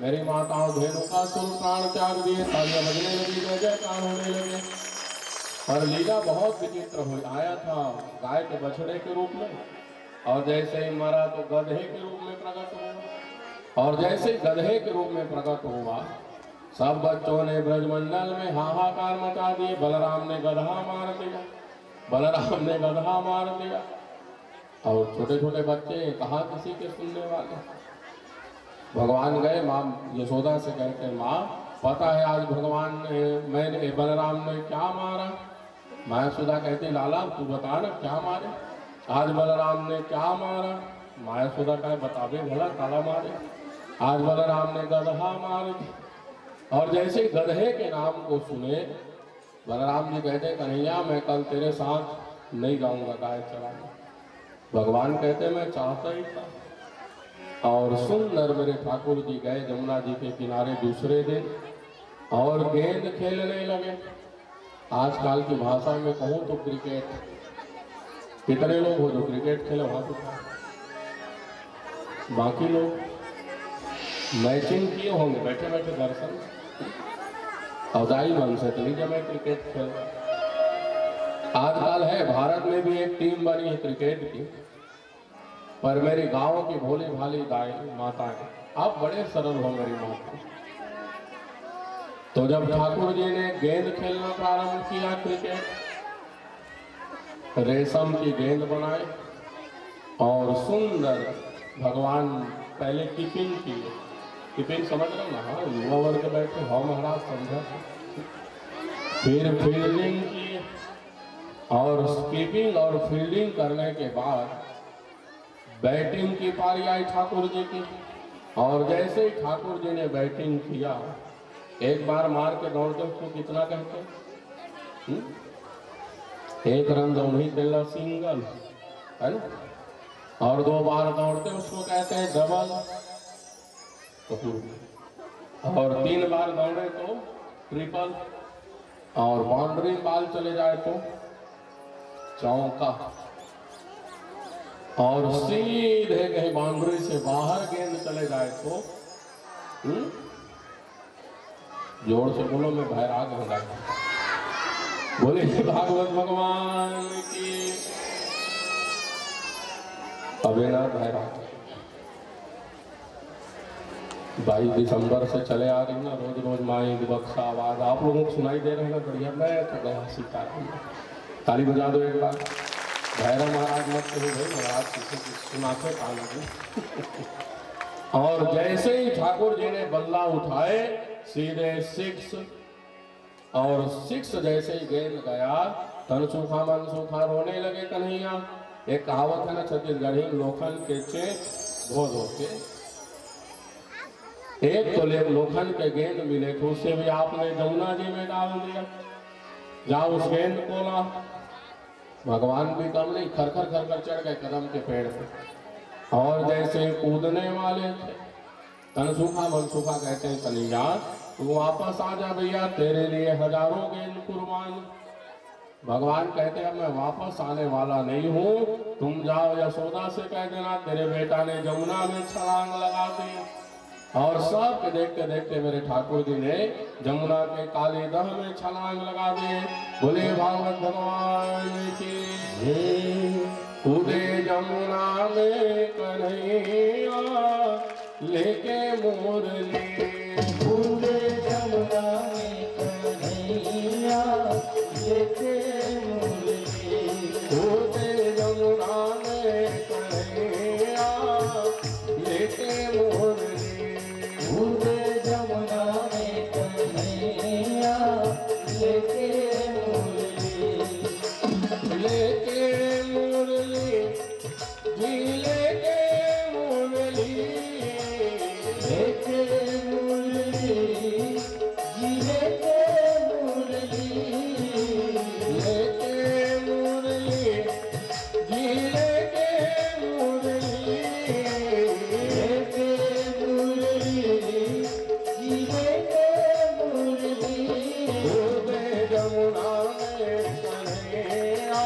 मेरी माताओं धेनुकासुर प्राण त्याग दिए। तालियां बजने लगी, जय जयकार होने लगे। और लीला बहुत विचित्र हुई। आया था गाय के बछड़े के रूप में, और जैसे ही मरा तो गधे के रूप में प्रकट हुआ। और जैसे ही गधे के रूप में प्रकट हुआ, सब बच्चों ने ब्रजमंडल में हाहाकार मचा दिए। बलराम ने गधा मार दिया, बलराम ने गधा मार दिया। और छोटे छोटे बच्चे कहाँ किसी के सुनने वाले। भगवान गए, माँ यशोदा से कहते हैं, माँ पता है आज भगवान ने, मैंने बलराम ने क्या मारा? माँ यशोदा कहती, लाला तू बता ना क्या मारे, आज बलराम ने क्या मारा? माँ यशोदा कहे, बतावे भला काला मारे। आज बलराम ने गधा मार दिया। और जैसे गधे के नाम को सुने, बलराम जी कहते, कन्हैया मैं कल तेरे साथ नहीं जाऊंगा गाय चराने। भगवान कहते मैं चाहता ही था। और सुंदर मेरे ठाकुर जी गए जमुना जी के किनारे दूसरे दिन, और गेंद खेलने लगे। आजकल की भाषा में कहूँ तो क्रिकेट। कितने लोग हो जो क्रिकेट खेले? वहां तो बाकी लोग मैचिंग किए होंगे बैठे बैठे दर्शन। अवदाई मन से तो नहीं जब मैं क्रिकेट खेल। आजकल है भारत में भी एक टीम बनी है क्रिकेट की, पर मेरी गांव की भोली भाली गाय माताएं, आप बड़े सरल हो मेरी माता। तो जब ठाकुर जी ने गेंद खेलना प्रारंभ किया, क्रिकेट, रेशम की गेंद बनाए और सुंदर भगवान पहले कीपिंग की, कीपिंग समझ रहे हो ना, हाँ युवा वर्ग बैठे हो महाराज समझा, फिर फील्डिंग की और कीपिंग और फील्डिंग करने के बाद बैटिंग की पारी आई ठाकुर जी की। और जैसे ही ठाकुर जी ने बैटिंग किया, एक बार मार के दौड़ते उसको कितना कहते, एक रन दौड़ी दिल्ला सिंगल है ना, और 2 बार दौड़ते उसको कहते हैं डबल, और 3 बार दौड़े तो ट्रिपल, और बाउंड्री बाल चले जाए तो चौका, और सीधे कहीं बाउंड्री से बाहर गेंद चले जाए तो जोर से बोलो, मैं बैराग हो जाता, बोले भागवत भगवान की। अबेला बैराग 22 दिसंबर से चले आ रही ना, रोज रोज माइक बक्सा आवाज आप लोगों को सुनाई दे रहे हैं ना, बढ़िया। मैं तो गया सीताराम, ताली बजा दो एक बार। भैरव महाराज मत कहो भाई, महाराज सुनाते पानी। और जैसे ही ठाकुर जी ने बल्ला उठाए, सीधे 6, और 6 जैसे ही गेंद गया, तन सूखा मन सूखा रोने लगे कन्हैया। एक कहावत है ना छत्तीसगढ़ी, लोखन के चेत धो धो के। एक तो लोखन के गेंद मिले थे, उससे भी आपने जमुना जी में डाल दिया। जहाँ उस गेंद को ला, भगवान भी कम नहीं, खरखर खरखर चढ़ गए कदम के पेड़ पे, और जैसे कूदने वाले थे। तन सूखा मन सूखा कहते हैं कन्हैया तू वापस आ जा भैया, तेरे लिए हजारों गेंद कुर्बान। भगवान कहते हैं मैं वापस आने वाला नहीं हूँ, तुम जाओ यशोदा से कह देना तेरे बेटा ने जमुना में छलांग लगा दी। और सब देखते देखते मेरे ठाकुर जी ने जमुना के काले दह में छलांग लगा दिए। बोले भागवत भगवान की। कूदे जमुना में कन्हैया लेके मुरली, कूदे जमुना में कन्हैया लेके मुरली, कूदे जमुना में कन्हैया लेके मुरली, कूदे जमुना में कन्हैया लेके मुरली, लेके मुरली जी लेके मुरली, लेके मुरली जी लेके मुरली, लेके मुरली जी लेके मुरली, लेके मुरली जी लेके मुरली, कूदे जमुना में कन्हैया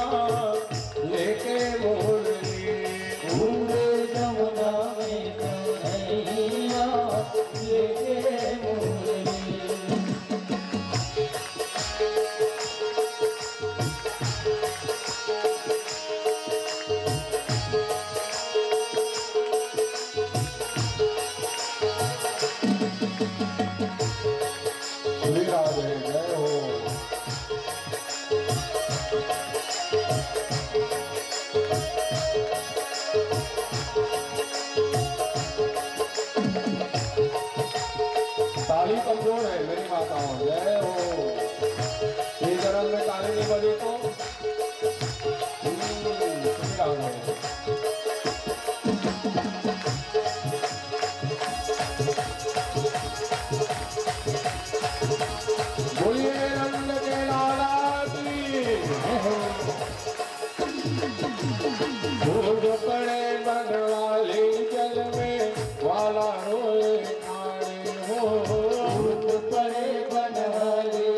लेके मुरली, कूदे जमुना में कन्हैया लेके मुरली। श्री राधे जय हो। ताली कमजोर है मेरी माताओं, जय हो। श्री चरण में ताली नहीं बजी तो श्री राधे। बोलिए नंद के लाला की। दूध पड़े बनवाली जल में वाला रोए खाने हो, दूध पड़े बनवाले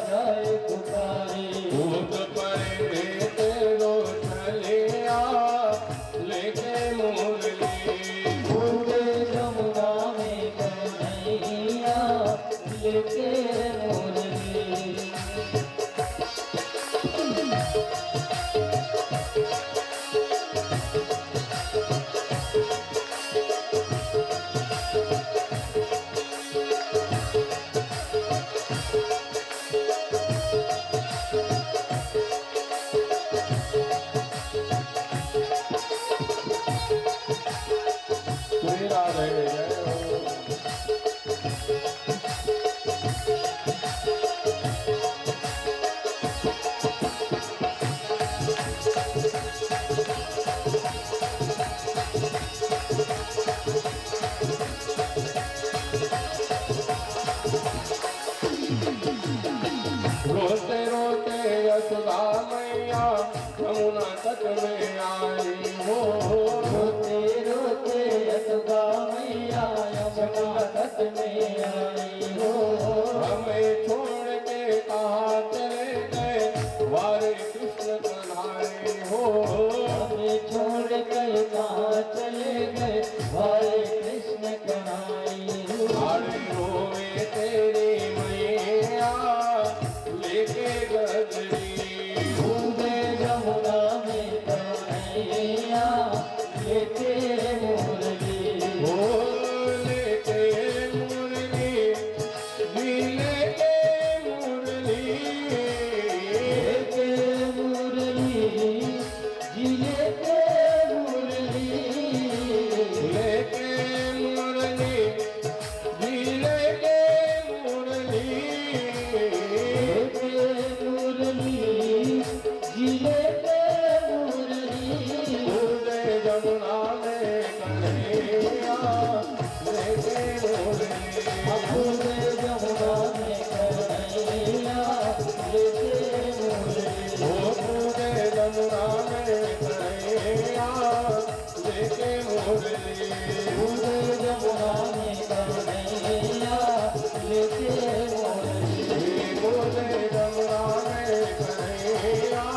जाए पुकारे। भूत परे तेरो चलिया लेके मुरली। कूदे जमुना में कन्हैया लेके मुरली। राधे जय हो। रोते रोते यशोदा मैया यमुना तट में आई हो। रोते रोते यशोदा मैया यमुना तट में आई हो। हमें छोड़ के कहाँ चले गए वारे कृष्ण कन्हैया हो। हमें छोड़ कर कहाँ चले गए वारे कृष्ण कन्हैया हो। आड़े रोवे तेरी मैया लेके गजरी। कूदे जमुना में कन्हैया लेके मुरली। ओ लेके मुरली जी लेके मुरली। लेके मुरली जी लेके मुरली। लेके मुरली जी लेके मुरली। लेके मुरली जी लेके मुरली। कूदे जमुना में कन्हैया लेके मुरली। कूदे जमुना में कन्हैया लेके मुरली। ओ कूदे जमुना में कन्हैया लेके मुरली। कूदे जमुना में कन्हैया लेके मुरली। कूदे जमुना में कन्हैया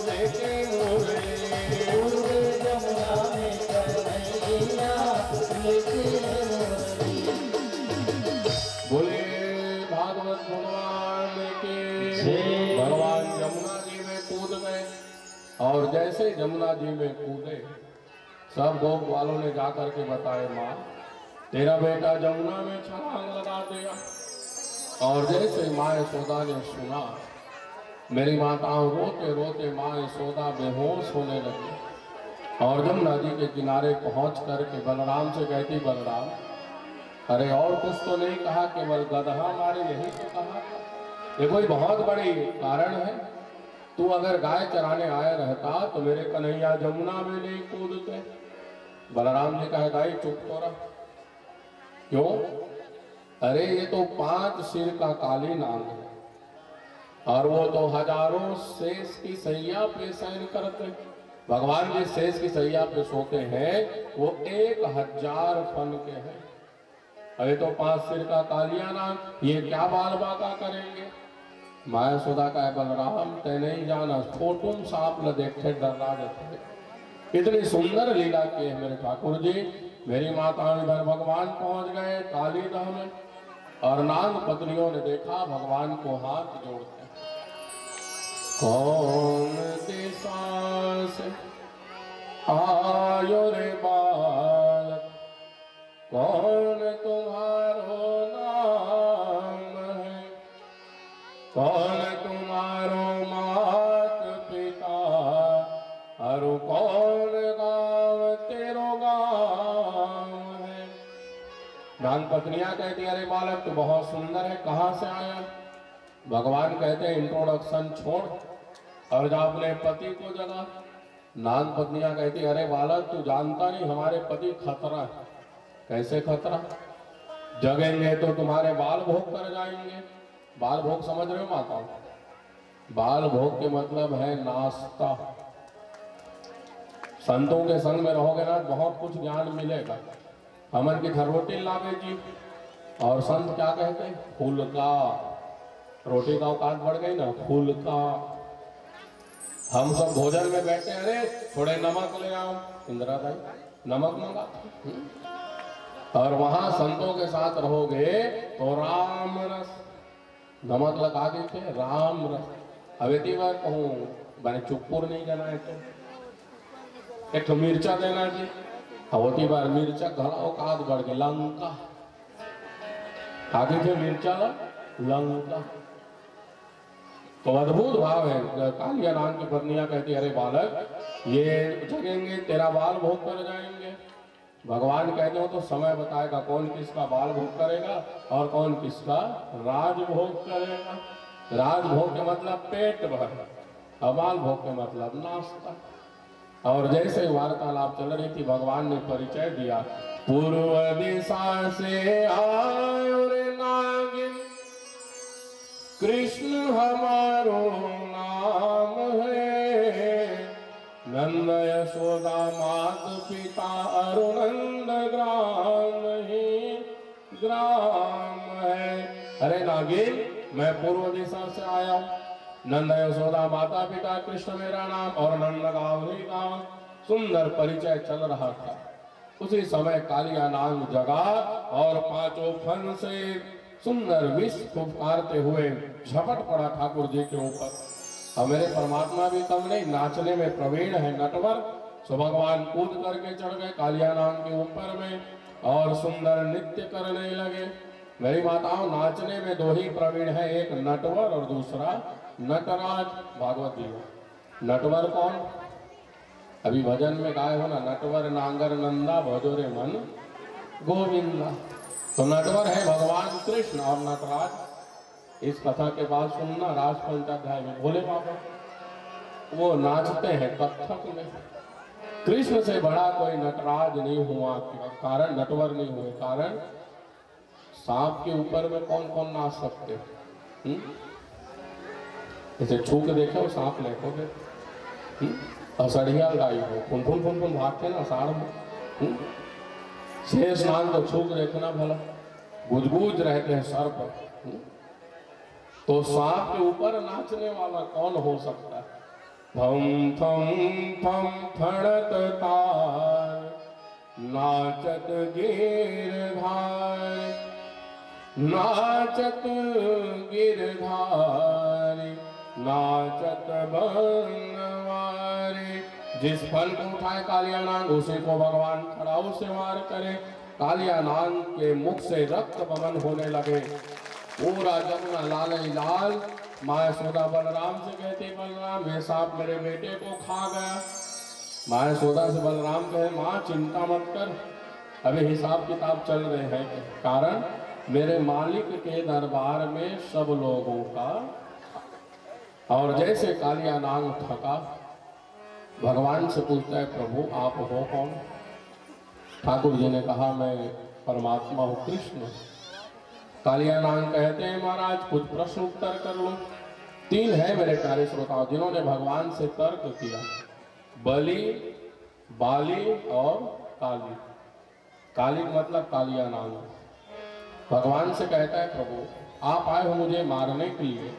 लेके मुरली। कूदे जमुना में कन्हैया लेके मुरली। बोले भागवत भगवान के। जय। भगवान यमुना जी में कूद गए और जैसे यमुना जी में कूदे सब गोप वालों ने जाकर के बताए माँ तेरा बेटा यमुना में छलांग लगा दिया। और जैसे माँ यशोदा ने सुना मेरी माताओं रोते रोते माँ यशोदा बेहोश होने लगी और यमुना जी के किनारे पहुंच करके बलराम से कहती बलराम अरे और कुछ तो नहीं कहा केवल गदहा मारे यही तो कहा था। ये कोई बहुत बड़ी कारण है। तू अगर गाय चराने आया रहता तो मेरे कन्हैया यमुना में नहीं कूदते। बलराम जी कहे गाय चुप तो रहा। क्यों? अरे ये तो 5 सिर का काली नाग है और वो तो हजारों शेष की सैया पे शयन करते। भगवान जिस शेष की सैया पे सोते हैं वो 1000 फन के हैं। अरे तो 5 सिर का कालिया नाग ये क्या बाल बाका करेंगे। माया सुधा का है बलराम तय नहीं जाना छोटुम सांप ल देखे डरा देते। इतनी सुंदर लीला की है मेरे ठाकुर जी। मेरी माता इधर भगवान पहुंच गए कालीदह में और नाग पत्नियों ने देखा भगवान को हाथ जोड़ते। कौन दिशा से आयो रे बालक कौन तुम्हारो नाम है। कौन तुम्हारो मात पिता और कौन गाँव तेरो गाँव है। नाग पत्नियां कहती अरे बालक तू बहुत सुंदर है कहाँ से आया। भगवान कहते हैं इंट्रोडक्शन छोड़ और जा अपने पति को जगा। नाग पत्नियां कहती अरे बालक तू जानता नहीं हमारे पति खतरा है। कैसे खतरा? जगेंगे तो तुम्हारे बाल भोग कर जाएंगे। बाल भोग समझ रहे हो माताओं? बाल भोग के मतलब है नाश्ता। संतों के संग में रहोगे ना बहुत कुछ ज्ञान मिलेगा। हमन की खरोटी लावे जी और संत क्या कहते हैं फुलका। रोटी का औकात बढ़ गई ना, फूल का। हम सब भोजन में बैठे, अरे थोड़े नमक ले आओ, इंदिरा दाई नमक मंगा। और वहां संतों के साथ रहोगे तो राम रस, नमक लगा देते राम रस। अब इतनी बार कहूँ मैंने चुपपुर नहीं जाना है तो एक तो मिर्चा देना जी, होती बार मिर्चा घड़ा औकात बढ़ के लंका आगे थे, मिर्चा लंका। तो अद्भुत भाव है। कालिया नाम की पत्नियां कहती, अरे बालक ये जगेंगे तेरा बाल भोग कर जाएंगे। भगवान कहते हो तो समय बताएगा कौन किसका बाल भोग करेगा और कौन किसका राज भोग करेगा। राज भोग के मतलब पेट भर, और बाल भोग के मतलब नाश्ता। और जैसे वार्तालाप चल रही थी, भगवान ने परिचय दिया, पूर्व दिशा से आयो रे नागिन, कृष्ण हमारो नाम है, नंद यशोदा मात पिता अरुनंद ग्राम ही ग्राम है। अरे नागिन, मैं पूर्व दिशा से आया हूं, नंद यशोदा माता पिता कृष्ण मेरा नाम, और नंद गांव ही गांव। सुंदर परिचय चल रहा था। उसी समय कालिया नाग जगा और पांचों फन से सुंदर विष फुफकारते हुए झपट पड़ा ठाकुर जी के ऊपर। और मेरे परमात्मा भी कम नहीं, नाचने में प्रवीण है, नटवर। सो भगवान कूद करके चढ़ गए कालिया नाग के ऊपर में और सुंदर नृत्य करने लगे। मेरी माताओं, नाचने में दो ही प्रवीण है, एक नटवर और दूसरा नटराज। भागवत जी नटवर कौन? अभी भजन में गाए हो ना, नटवर नांगर नंदा भजो रे मन गोविंदा। तो नटवर है भगवान कृष्ण और नटराज। इस कथा के बाद सुनना, राज पंचाध्याय में भोले बाबा वो नाचते हैं कथक में। कृष्ण से बड़ा कोई नटराज नहीं हुआ, कारण नटवर नहीं हुए, कारण सांप के ऊपर में कौन कौन नाच सकते? जैसे छू के देखो सांप देखोगे, असड़िया गाई हो, फुन फुन फुन फुन भागते ना साड़ में। शेष नाग को छू के देखना भला, गुजगुज रहते हैं सर पर। तो सांप के ऊपर नाचने वाला कौन हो सकता है? थम थम थम फड़त तार, नाचत गिरधार, नाचत गिरधारी, नाचत बनवारी। जिस फल को उठाए कालिया नाग, उसी को भगवान खड़ाऊ से वार करे। कालिया नाग के मुख से रक्त बमन होने लगे। पूरा जमुना लाल ही लाल। माँ यशोदा बलराम से कहती, बलराम ये सांप मेरे बेटे को खा गया। माँ यशोदा से बलराम कहे, माँ चिंता मत कर, अभी हिसाब किताब चल रहे हैं। कारण मेरे मालिक के दरबार में सब लोगों का। और जैसे कालिया नाग थका, भगवान से पूछता है, प्रभु आप हो कौन? ठाकुर जी ने कहा, मैं परमात्मा हूँ, कृष्ण। कालिया नाग कहते हैं, महाराज कुछ प्रश्न उत्तर कर लो। तीन है मेरे प्यारे श्रोताओं जिन्होंने भगवान से तर्क किया, बलि, बाली और काली। काली मतलब कालिया नाग। भगवान से कहता है, प्रभु आप आए हो मुझे मारने के लिए,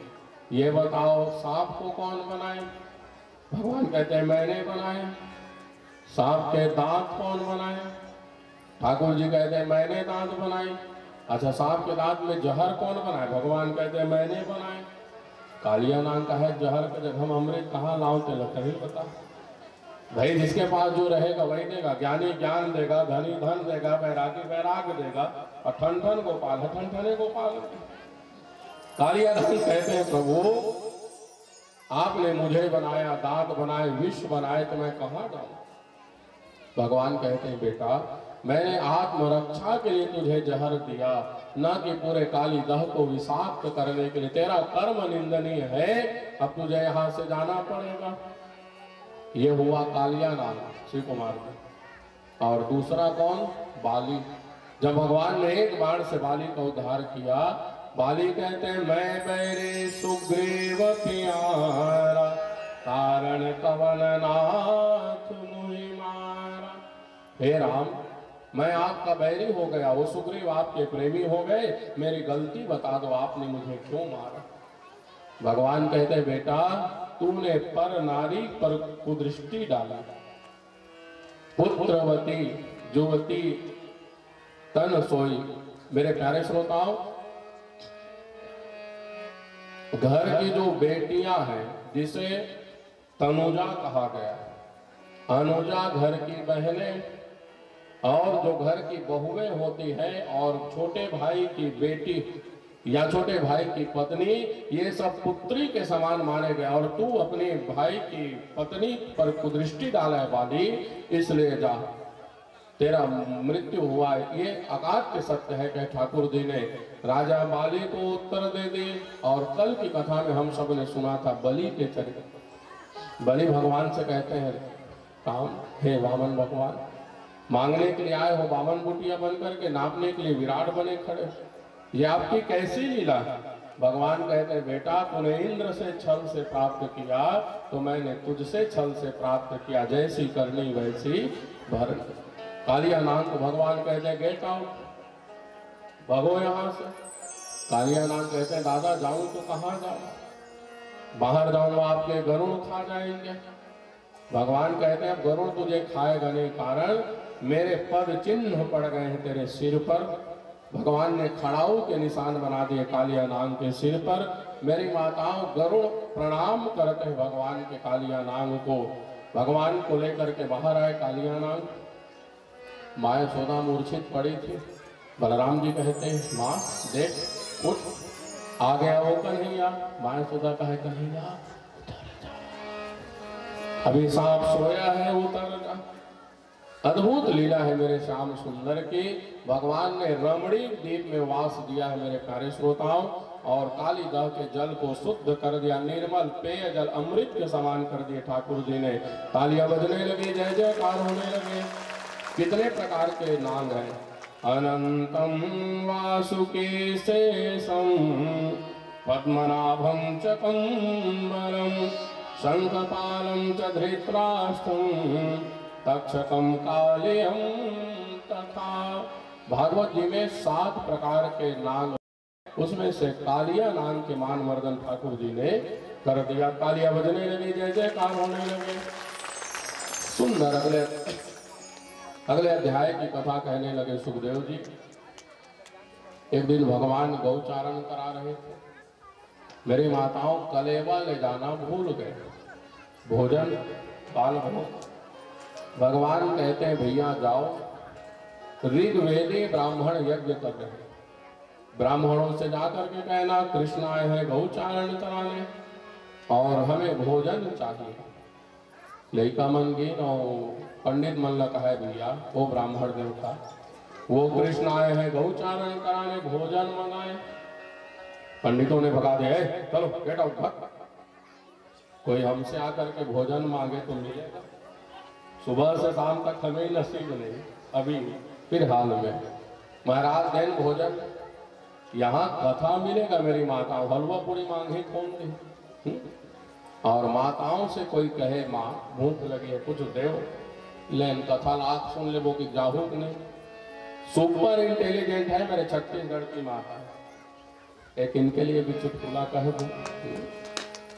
ये बताओ सांप को कौन बनाए? भगवान कहते हैं, मैंने बनाया। सांप के दांत कौन बनाए? ठाकुर जी कहते हैं, मैंने दांत बनाए। अच्छा, सांप के दांत में जहर कौन बनाए? भगवान कहते हैं, मैंने बनाए। कालिया नाग का है, जहर का जब हम अमृत कहाँ लाओ तो लगता नहीं पता। भाई जिसके पास जो रहेगा वही देगा। ज्ञानी ज्ञान देगा, धनी धन देगा, बैरागी बैराग देगा, और ठन ठन गोपाल है, ठन ठने गोपाल। कालिया नाग कहते हैं, प्रभु आपने मुझे बनाया, दांत बनाए, विष बनाए, तो मैं कहाँ जाऊं? भगवान कहते हैं, बेटा मैंने आत्मरक्षा के लिए तुझे जहर दिया, न कि पूरे काली दह को विषाक्त करने के लिए। तेरा कर्म निंदनीय है, अब तुझे यहाँ से जाना पड़ेगा। ये हुआ कालिया नाग, श्री कुमार जी। और दूसरा कौन? बाली। जब भगवान ने एक बाण से बाली का उद्धार किया, बाली कहते हैं, मैं बैरे सुग्रीव प्यारा, कारण कवन नाथ मुहि मारा। हे राम, मैं आपका बैरी हो गया, वो सुग्रीव आपके प्रेमी हो गए, मेरी गलती बता दो, आपने मुझे क्यों मारा? भगवान कहते हैं बेटा तूने पर नारी पर कुदृष्टि डाला, पुत्रवती युवती तन सोई। मेरे प्यारे श्रोताओं, घर की जो बेटियां हैं जिसे तनुजा कहा गया, अनुजा घर की बहनें, और जो घर की बहुएं होती हैं और छोटे भाई की बेटी या छोटे भाई की पत्नी, ये सब पुत्री के समान माने गए। और तू अपने भाई की पत्नी पर कुदृष्टि डाला है बाली, इसलिए जा, तेरा मृत्यु हुआ है। ये अकाट्य सत्य है कि ठाकुर जी ने राजा बाली को उत्तर दे दिए। और कल की कथा में हम सब ने सुना था बलि के चरित्र। बलि भगवान से कहते हैं काम, हे वामन भगवान, मांगने के लिए आए हो बावन बुटिया बन करके, नापने के लिए विराट बने खड़े, ये आपकी कैसी लीला है? भगवान कहते हैं बेटा तूने इंद्र से छल से प्राप्त किया तो मैंने तुझसे छल से प्राप्त किया, जैसी करनी वैसी भर। कालियानाथ को भगवान कहते हैं गेट आउट, भगो यहाँ से। कालियानाथ कहते हैं दादा जाऊं तो कहाँ जाऊं, बाहर जाऊं आपके गरुड़ खा जाएंगे। भगवान कहते हैं अब गरुड़ तुझे खाएगा नहीं, कारण मेरे पद चिन्ह पड़ गए हैं तेरे सिर पर। भगवान ने खड़ाऊ के निशान बना दिए कालियानाग के सिर पर। मेरी माताओं गरुड़ प्रणाम करते हैं भगवान के कालियानाग को। भगवान को लेकर के बाहर आए कालियानाग। माँ यशोदा मूर्छित पड़ी थी। बलराम जी कहते हैं माँ देख उठ, आ गया वो कन्हैया। माँ यशोदा कहे कन्हैया अभी सांप सोया है, उतर जा। अद्भुत लीला है मेरे श्याम सुंदर की। भगवान ने रमणी द्वीप में वास दिया है मेरे प्यारे श्रोताओं, और कालीदह के जल को शुद्ध कर दिया, निर्मल पेय जल अमृत के समान कर दिए ठाकुर जी ने। तालियां बजने लगी, जय जयकार होने लगे। कितने प्रकार के नाम हैं, अनंतम वासुकी शेषम पद्मनाभम च कंबरम शंखपालम च धृतराष्ट्रम तक्षकम कालियम तथा। भागवत जी में 7 प्रकार के नाग, उसमें से कालिया नाग के मान वर्धन ठाकुर जी ने कर दिया। कालियां बजने लगी, जय जयकार होने लगे। सुंदर अगले अध्याय की कथा कहने लगे सुखदेव जी। एक दिन भगवान गौचारण करा रहे थे। मेरी माताओं कलेवा ले जाना भूल गए, भोजन बाल भोग। भगवान कहते हैं भैया जाओ, ऋग्वेदी ब्राह्मण यज्ञ कर रहे हैं, ब्राह्मणों से जाकर के कहना कृष्ण आए हैं गौचारण कराने और हमें भोजन चाहिए। लड़का मन गिन और पंडित मन लगा है भैया, वो ब्राह्मण देवता, वो कृष्ण आए हैं गौचारण कराने, भोजन मंगाए। पंडितों ने भगा दिया, चलो गेट आउट भाग। कोई हमसे आकर के भोजन मांगे तो मिलेगा? सुबह से शाम तक हमें नसीब नहीं, अभी फिर हाल में महाराज देन भोजन, यहाँ कथा मिलेगा। मेरी माताओं हलवा पूरी मांगे कौन दे? और माताओं से कोई कहे माँ भूख लगी है कुछ देव, लेन कथा लाख सुन ले वो कि जाहूक नहीं। सुपर इंटेलिजेंट है मेरे छत्तीसगढ़ की माता, एक इनके लिए भी चुटकुला कह दूं।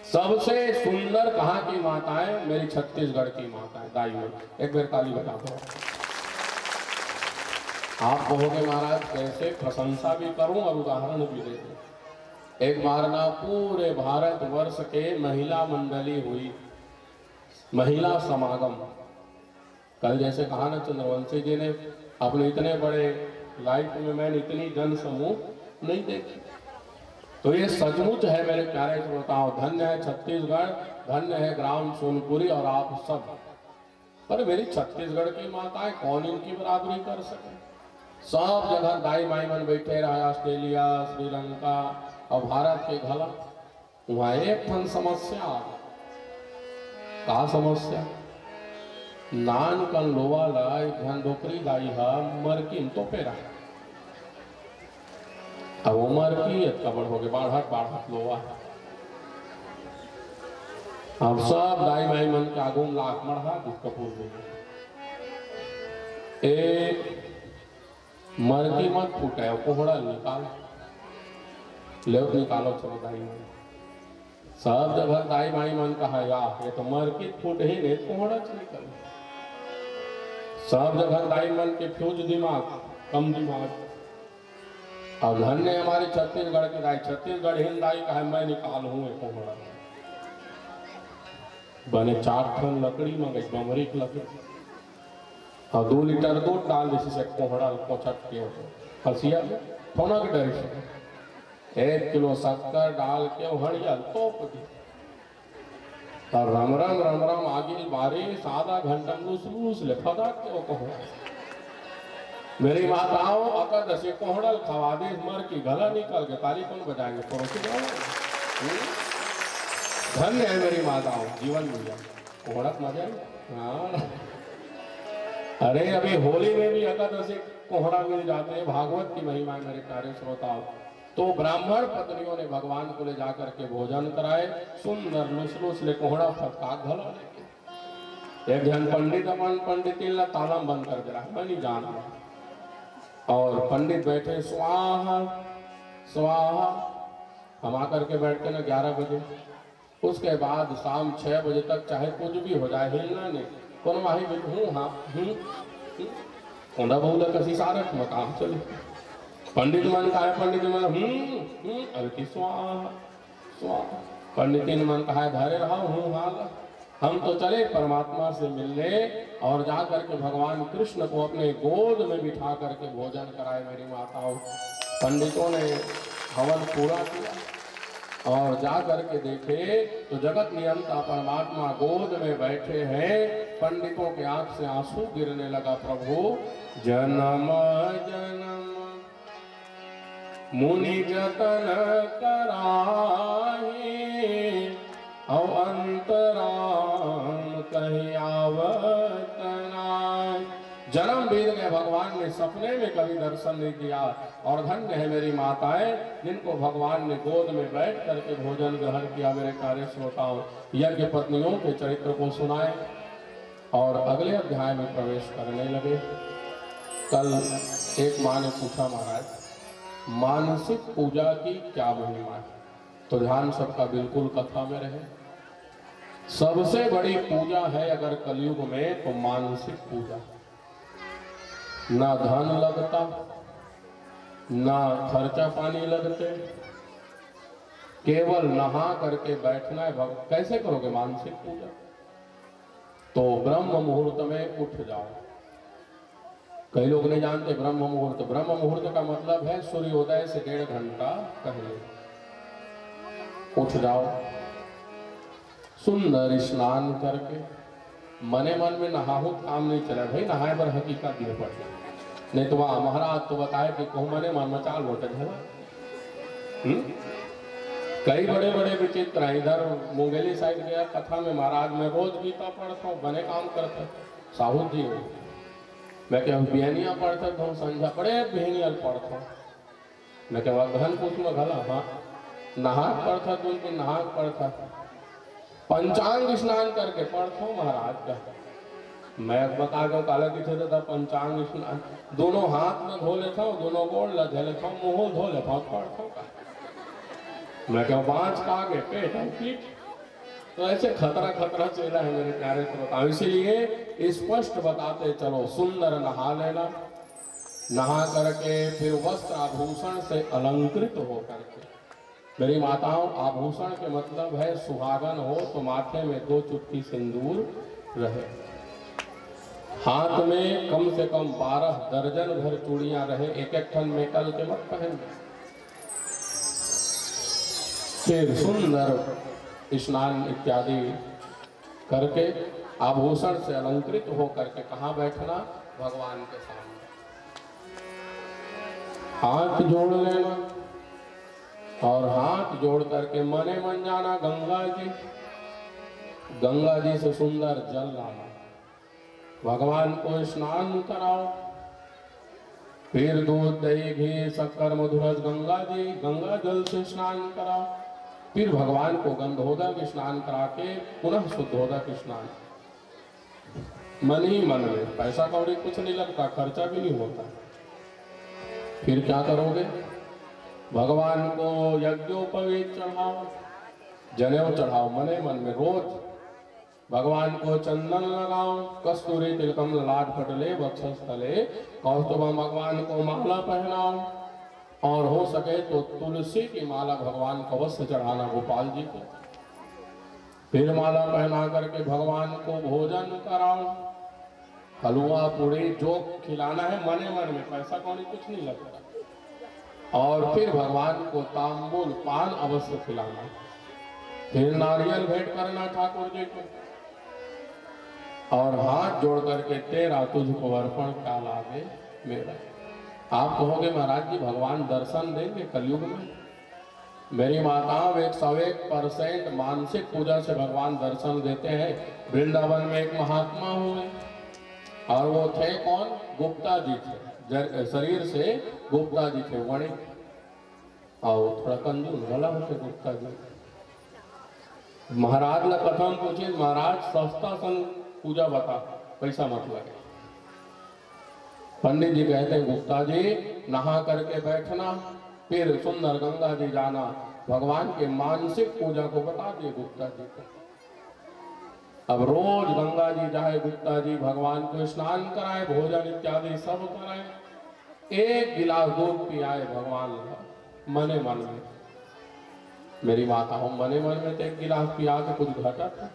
सबसे सुंदर कहाँ की माताएं? मेरी छत्तीसगढ़ की माताएं दाइयों। एक बार ताली बजा दो। आप कहोगे महाराज कैसे, प्रशंसा भी करूं और उदाहरण भी दे दूं। एक बार ना पूरे भारत वर्ष के महिला मंडली हुई, महिला समागम। कल जैसे कहा ना चंद्रवंशी जी ने, अपने इतने बड़े लाइफ में मैंने इतनी जन समूह नहीं देखी। तो ये सचमुच है मेरे प्यारे श्रोताओं, धन्य है छत्तीसगढ़, धन्य है ग्राम सोनपुरी और आप सब। पर मेरी छत्तीसगढ़ की माताएं कौन इनकी बराबरी कर सके? सब जगह दाई माई मन बैठे रहे, ऑस्ट्रेलिया, श्रीलंका और भारत के घला। वहां एक ठन समस्या, का समस्या? नान कन लोवा लाई ध्यान डोकरी दाई हा मरकिन तो पेरा। अब उमर की कबड़ हो गए, बाढ़ लोआ। अब सब दाई माई मन के आगू लाख मढ़ा कपूर एक मरकी मत फूटे, कोहड़ा निकाल ले, निकालो चलो दाई माई। सब जगह दाई माई मन कहा या ये तो मर की फूट ही नहीं कोहड़ा निकल। सब जगह दाई मन के फ्यूज दिमाग कम दिमाग। और धन्य हमारे छत्तीसगढ़ के दाई, छत्तीसगढ़ हिंद दाई कहा मैं निकाल हूँ कोहड़ा। बने 4 टन लकड़ी मंगे बमरी की लकड़ी और 2 लीटर दूध डाल दे से कोहड़ा पोछट के फसिया थोड़ा के डर से 1 किलो शक्कर डाल के हड़िया तोप दी और रम रम आगे बारिश आधा घंटा लूस ले फदा के कहो। मेरी माताओं अकादशी कोहड़ल खवा दे मर की गला निकल के ताली कौन बजाएंगे पड़ोसी धन्य है मेरी माताओं जीवन मिला कोहड़क मजा। हाँ अरे अभी होली में भी एकादशी कोहड़ा मिल जाते हैं। भागवत की महिमा है मेरे प्यारे श्रोताओं। तो ब्राह्मण पत्नियों ने भगवान को ले जाकर के भोजन कराए, सुंदर लुसलुस ले कोहड़ा फटका घला लेके। एक जन पंडित अपन पंडित ताला बंद कर दे रहा मैं नहीं जान रहा और पंडित बैठे स्वाहा स्वाहा। हम आकर के बैठते ना 11 बजे, उसके बाद शाम 6 बजे तक चाहे कुछ भी हो जाए हिलना नहीं कौन माही हूँ हाँ कोंडा बहुला कसी सारे मकाम चले। पंडित मन का है पंडित मन अरे स्वाहा स्वाहा। पंडित मन का है धारे रहा हूँ हाल। हम तो चले परमात्मा से मिलने और जा करके भगवान कृष्ण को अपने गोद में बिठा करके भोजन कराए मेरी माताओं। पंडितों ने हवन पूरा किया और जा करके देखे तो जगत नियंता परमात्मा गोद में बैठे हैं। पंडितों के आंख से आंसू गिरने लगा। प्रभु जन्म जन्म मुनि जतन कराहे और अंतराम कहीं आवत नाय। जन्म बीत गए भगवान ने सपने में कभी दर्शन नहीं दिया और धन्य है मेरी माताएं जिनको भगवान ने गोद में बैठ करके भोजन ग्रहण किया। मेरे कार्य श्रोताओं यज्ञ पत्नियों के चरित्र को सुनाए और अगले अध्याय में प्रवेश करने लगे। कल एक माँ ने पूछा महाराज मानसिक पूजा की क्या महिमा है, तो ध्यान सबका बिल्कुल कथा में रहे। सबसे बड़ी पूजा है अगर कलयुग में तो मानसिक पूजा। ना धन लगता ना खर्चा पानी लगते, केवल नहा करके बैठना है। कैसे करोगे मानसिक पूजा? तो ब्रह्म मुहूर्त में उठ जाओ। कई लोग नहीं जानते ब्रह्म मुहूर्त। ब्रह्म मुहूर्त का मतलब है सूर्योदय से 1.5 घंटा पहले उठ जाओ, सुंदर स्नान करके मने मन में नहाहू काम नहीं चला भाई, नहाए पर हकीकत नहीं पड़े। नहीं तो वहां महाराज तो बताए कि कहूँ मने मन मचाल बोलते है। कई बड़े बड़े विचित्र हैं। इधर मुंगेली साइड गया कथा में महाराज मैं रोज गीता पढ़ता हूँ, बने काम करते साहू जी हो। मैं क्या बिहनिया पढ़ता हूँ संझा बड़े बिहनियल पढ़ता हूँ। मैं क्या घन पूछ में घला हाँ नहाक पढ़ता तो उनकी नहाक पढ़ता पंचांग स्नान करके पढ़ता हूँ महाराज का। मैं बता दूँ काला किसे था पंचांग स्नान दोनों हाथ में धो लेता हूँ, दोनों गोड़ धो लेता हूँ, मुँह धो लेता हूँ, पढ़ता हूँ। मैं क्या 5 का आगे पेट और पीठ। तो ऐसे खतरा चेला है मेरे प्यारे श्रोताओं। इसीलिए स्पष्ट बताते चलो सुंदर नहा लेना, नहा करके फिर वस्त्र आभूषण से अलंकृत हो करके। मेरी माताओं आभूषण के मतलब है सुहागन हो तो माथे में 2 चुटकी सिंदूर रहे, हाथ में कम से कम 12 दर्जन भर चूड़ियां रहे, एक ठन मेटल के मत पहन। फिर सुंदर स्नान इत्यादि करके आभूषण से अलंकृत हो करके कहाँ बैठना? भगवान के सामने हाथ जोड़ लेना और हाथ जोड़ करके मने मन जाना गंगा जी से सुंदर जल लाना, भगवान को स्नान कराओ। फिर दूध दही घी शक्कर मधुरस गंगा जल से स्नान कराओ। फिर भगवान को गंधोदक स्नान करा के पुनः शुद्धोदक स्नान। मन ही मन में, पैसा कौड़ी कुछ नहीं लगता, खर्चा भी नहीं होता। फिर क्या करोगे? भगवान को यज्ञोपवीत चढ़ाओ, जनेऊ चढ़ाओ मने मन में रोज, भगवान को चंदन लगाओ, कस्तूरी तिलकम ललाट पटले वक्षस्थले, कौस्तुभम भगवान को माला पहनाओ, और हो सके तो तुलसी की माला भगवान को अवश्य चढ़ाना गोपाल जी को। फिर माला पहना करके भगवान को भोजन कराओ, हलवा पूड़ी जो खिलाना है मने मन में, पैसा कौड़ी कुछ नहीं लगता। और फिर भगवान को तांबूल पान अवश्य खिलाना, फिर नारियल भेंट करना ठाकुर जी को, और हाथ जोड़ करके तेरा तुझको अर्पण क्या लागे मेरा। आप कहोगे महाराज जी भगवान दर्शन देंगे कलयुग में? मेरी माताओं 101% मानसिक पूजा से भगवान दर्शन देते हैं। वृंदावन में एक महात्मा हुए और वो थे कौन? गुप्ता जी थे, शरीर से गुप्ता जी थे, वणिक और थोड़ा कंजूस भला होते गुप्ता जी। महाराज ने प्रथम पूछे, महाराज सस्ता सन पूजा बता, पैसा मत लगे। पंडित जी कहते हैं गुप्ता जी नहा करके बैठना, फिर सुंदर गंगा जी जाना, भगवान के मानसिक पूजा को बता दिए गुप्ता जी को। अब रोज गंगा जी जाए गुप्ता जी, भगवान को स्नान कराए, भोजन इत्यादि सब कराए, एक गिलास दूध पियाए भगवान मने मन में। मेरी माता हम मने मन में तो एक गिलास पिया के कुछ घटा था।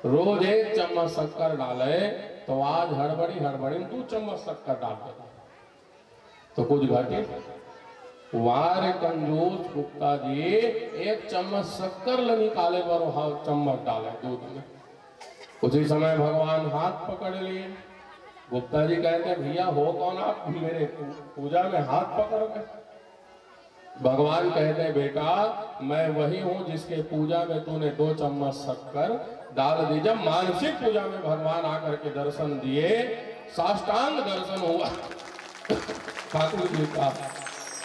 रोज 1 चम्मच शक्कर डाले तो आज हड़बड़ी हड़बड़ी 2 चम्मच शक्कर डाल देता तो कुछ घटे। वार कंजूस गुप्ता जी 1 चम्मच शक्कर निकाले पर चम्मच डाले दूध में। उसी समय भगवान हाथ पकड़ लिए। गुप्ता जी कहते भैया हो कौन आप, मेरे पूजा में हाथ पकड़ गए। भगवान कहते बेटा मैं वही हूं जिसके पूजा में तूने 2 चम्मच शक्कर डाल दी। जब मानसिक पूजा में भगवान आकर के दर्शन दिए, साष्टांग दर्शन हुआ ठाकुर जी का,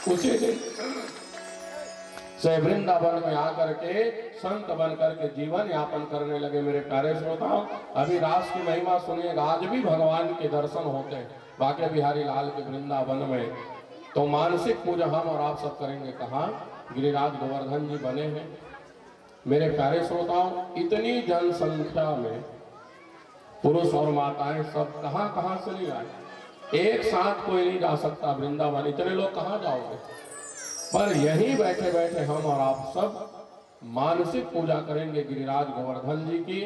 उसी दिन से वृंदावन में आकर के संत बन करके जीवन यापन करने लगे। मेरे प्यारे श्रोताओं, अभी रास की महिमा सुनिएगा। आज भी भगवान के दर्शन होते हैं बांके बिहारी लाल के वृंदावन में। तो मानसिक पूजा हम और आप सब करेंगे कहाँ? गिरिराज गोवर्धन जी बने हैं। मेरे प्यारे श्रोताओं, इतनी जनसंख्या में पुरुष और माताएं सब कहाँ कहाँ से नहीं आए, एक साथ कोई नहीं जा सकता वृंदावन, इतने लोग कहाँ जाओगे? पर यहीं बैठे बैठे हम और आप सब मानसिक पूजा करेंगे गिरिराज गोवर्धन जी की।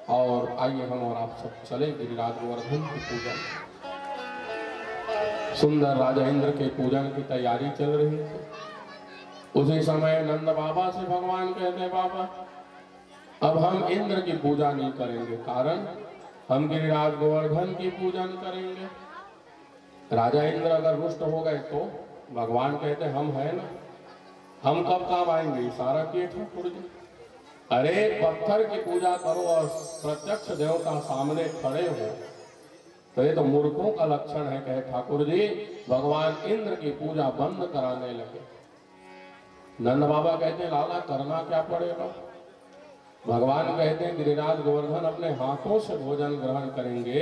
और आइए हम और आप सब चले गिरिराज गोवर्धन की पूजा। सुंदर राजा इंद्र के पूजन की तैयारी चल रही थी। उसी समय नंद बाबा से भगवान कहते बाबा अब हम इंद्र की पूजा नहीं करेंगे, कारण हम गिरिराज गोवर्धन की पूजन करेंगे। राजा इंद्र अगर रुष्ट हो गए तो भगवान कहते हम हैं ना, हम कब काम आएंगे? इशारा किए ठाकुर जी। अरे पत्थर की पूजा करो और प्रत्यक्ष देवता सामने खड़े हो तो ये तो मूर्खों का लक्षण है, कहे ठाकुर जी। भगवान इंद्र की पूजा बंद कराने लगे। नंद बाबा कहते हैं लाला करना क्या पड़ेगा? भगवान कहते हैं गिरिराज गोवर्धन अपने हाथों से भोजन ग्रहण करेंगे,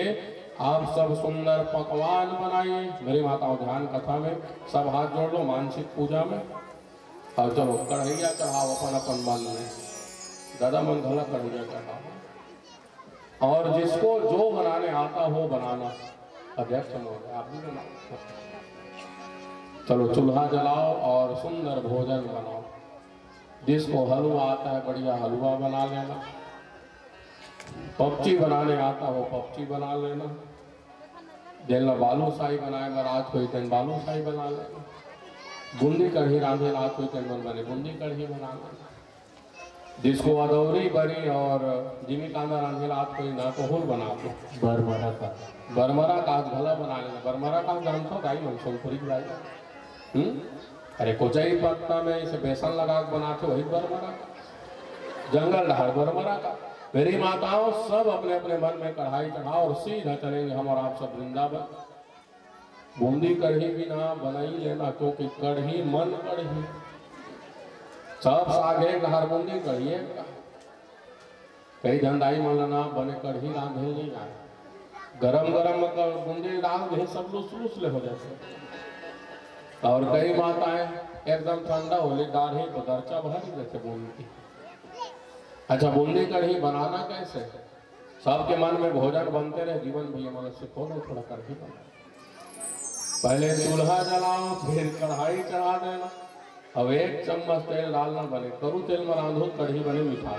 आप सब सुंदर पकवान बनाइए। मेरी माताओं ध्यान कथा में सब हाथ जोड़ लो मानसिक पूजा में, और चलो कढ़ैया चढ़ाओ अपन अपन मन में, दादा मन भला कढ़ैया चढ़ाओ। और जिसको जो बनाने आता हो बनाना, अध्यक्ष महोदय आप भी बनाओ। चलो चूल्हा जलाओ और सुंदर भोजन बनाओ। जिसको हलवा आता है बढ़िया हलवा बना लेना, पपची बनाने आता हो पपची बना लेना, जिन बालूशाही बनाए महाराज कोई दिन बालूशाही बना लेना, बूंदी कढ़ी रांधे रात कोई दिन मन बने बूंदी कढ़ी बना लेना। जिसको अदौरी बड़ी और जिमी कांदा रांधे रात कोई ना तो हुल बना दो। बरमरा का आज भला बना लेना। बरमरा का जानता हो गाई मन सोनपुरी की गाई। अरे कोचाई पत्ता में इसे बेसन लगा के बनाते वही बरमरा का, जंगल ढाल बरमरा का। मेरी माताओं सब अपने अपने मन में कढ़ाई चढ़ाओ और सीधा चलेंगे हम और आप सब वृंदावन। बूंदी कढ़ी भी ना बनाई लेना, क्योंकि कढ़ी मन कढ़ी सब सागे हर बूंदी कढ़ी है। कई धंधाई मन ना बने कढ़ी रांधे नहीं आए, गरम गरम बूंदी डाल दे सब लुस ले हो जाते। और कई माताएं एकदम ठंडा होली दाढ़ी तो दर्चा भर देते बूंदी। अच्छा, बूंदी कढ़ी बनाना कैसे? सबके मन में भोजन बनते रहे, जीवन भैया मनुष्य खोलो थोड़ा कढ़ी बना। पहले चूल्हा जलाओ, फिर कढ़ाई चढ़ा देना। अब 1 चम्मच तेल डालना, बने करू तेल में रांधो कढ़ी बने मीठा।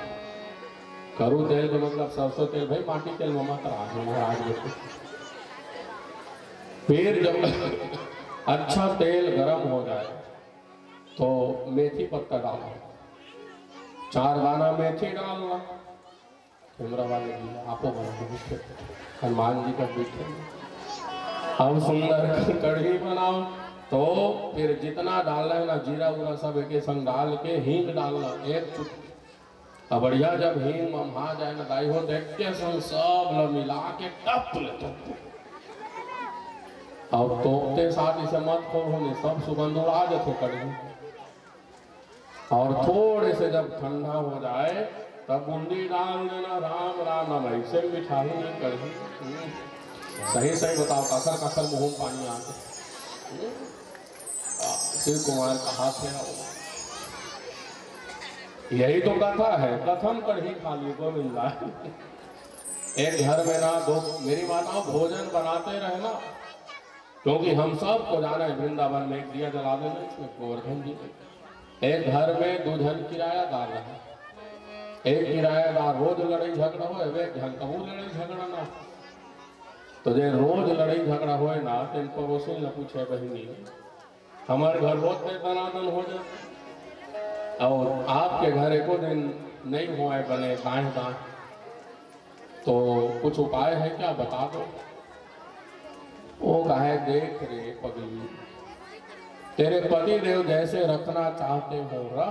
करू तेल का मतलब सरसों तेल, भाई माटी तेल में मत राज। फिर जब अच्छा तेल गरम हो जाए तो मेथी पत्ता डालना, 4 दाना मेथी डालना। कैमरा वाले जी आपो बना, हनुमान जी का पीछे। अब सुंदर कढ़ी बनाओ तो फिर जितना डालना है ना, जीरा उरा सब एक संग डाल के हींग डालना 1 चुटकी। अब बढ़िया जब हींग मम्हा जाए ना दाई हो, देख के संग सब ल मिला के टप ले। अब तोपते साथ इसे मत खोलने, सब सुगंध उड़ा जाते कढ़ी। और थोड़े से जब ठंडा हो जाए तब बूंदी डाल देना। राम राम राम, ऐसे मिठाई नहीं कढ़ी। सही सही बताओ, कखर कखर मुंह में पानी आते। शिव कुमार कहाँ से आओ? यही तो कथा है, कथम कढ़ी खा ली गोविंदा। एक घर में ना 2 मेरी माताओं भोजन बनाते रहे ना, क्योंकि हम सब को जाना है वृंदावन में एक दिया जला देना, इसमें गोवर्धन जी एक घर में 2 जन किरायादार रहे। एक किरायादार रोज लड़ाई झगड़ा हो, एक जन कहूँ लड़ाई झगड़ा ना। तो जे रोज लड़ाई झगड़ा हो ना, तो इन पड़ोसी न पूछे बहनी हमारे घर बहुत दनादन हो जाए और आपके घर एको दिन नहीं हुआ बने दाएं दाएं, तो कुछ उपाय है क्या, बता दो। वो कहे, देख रे पगली, तेरे पति देव जैसे रखना चाहते हो रह,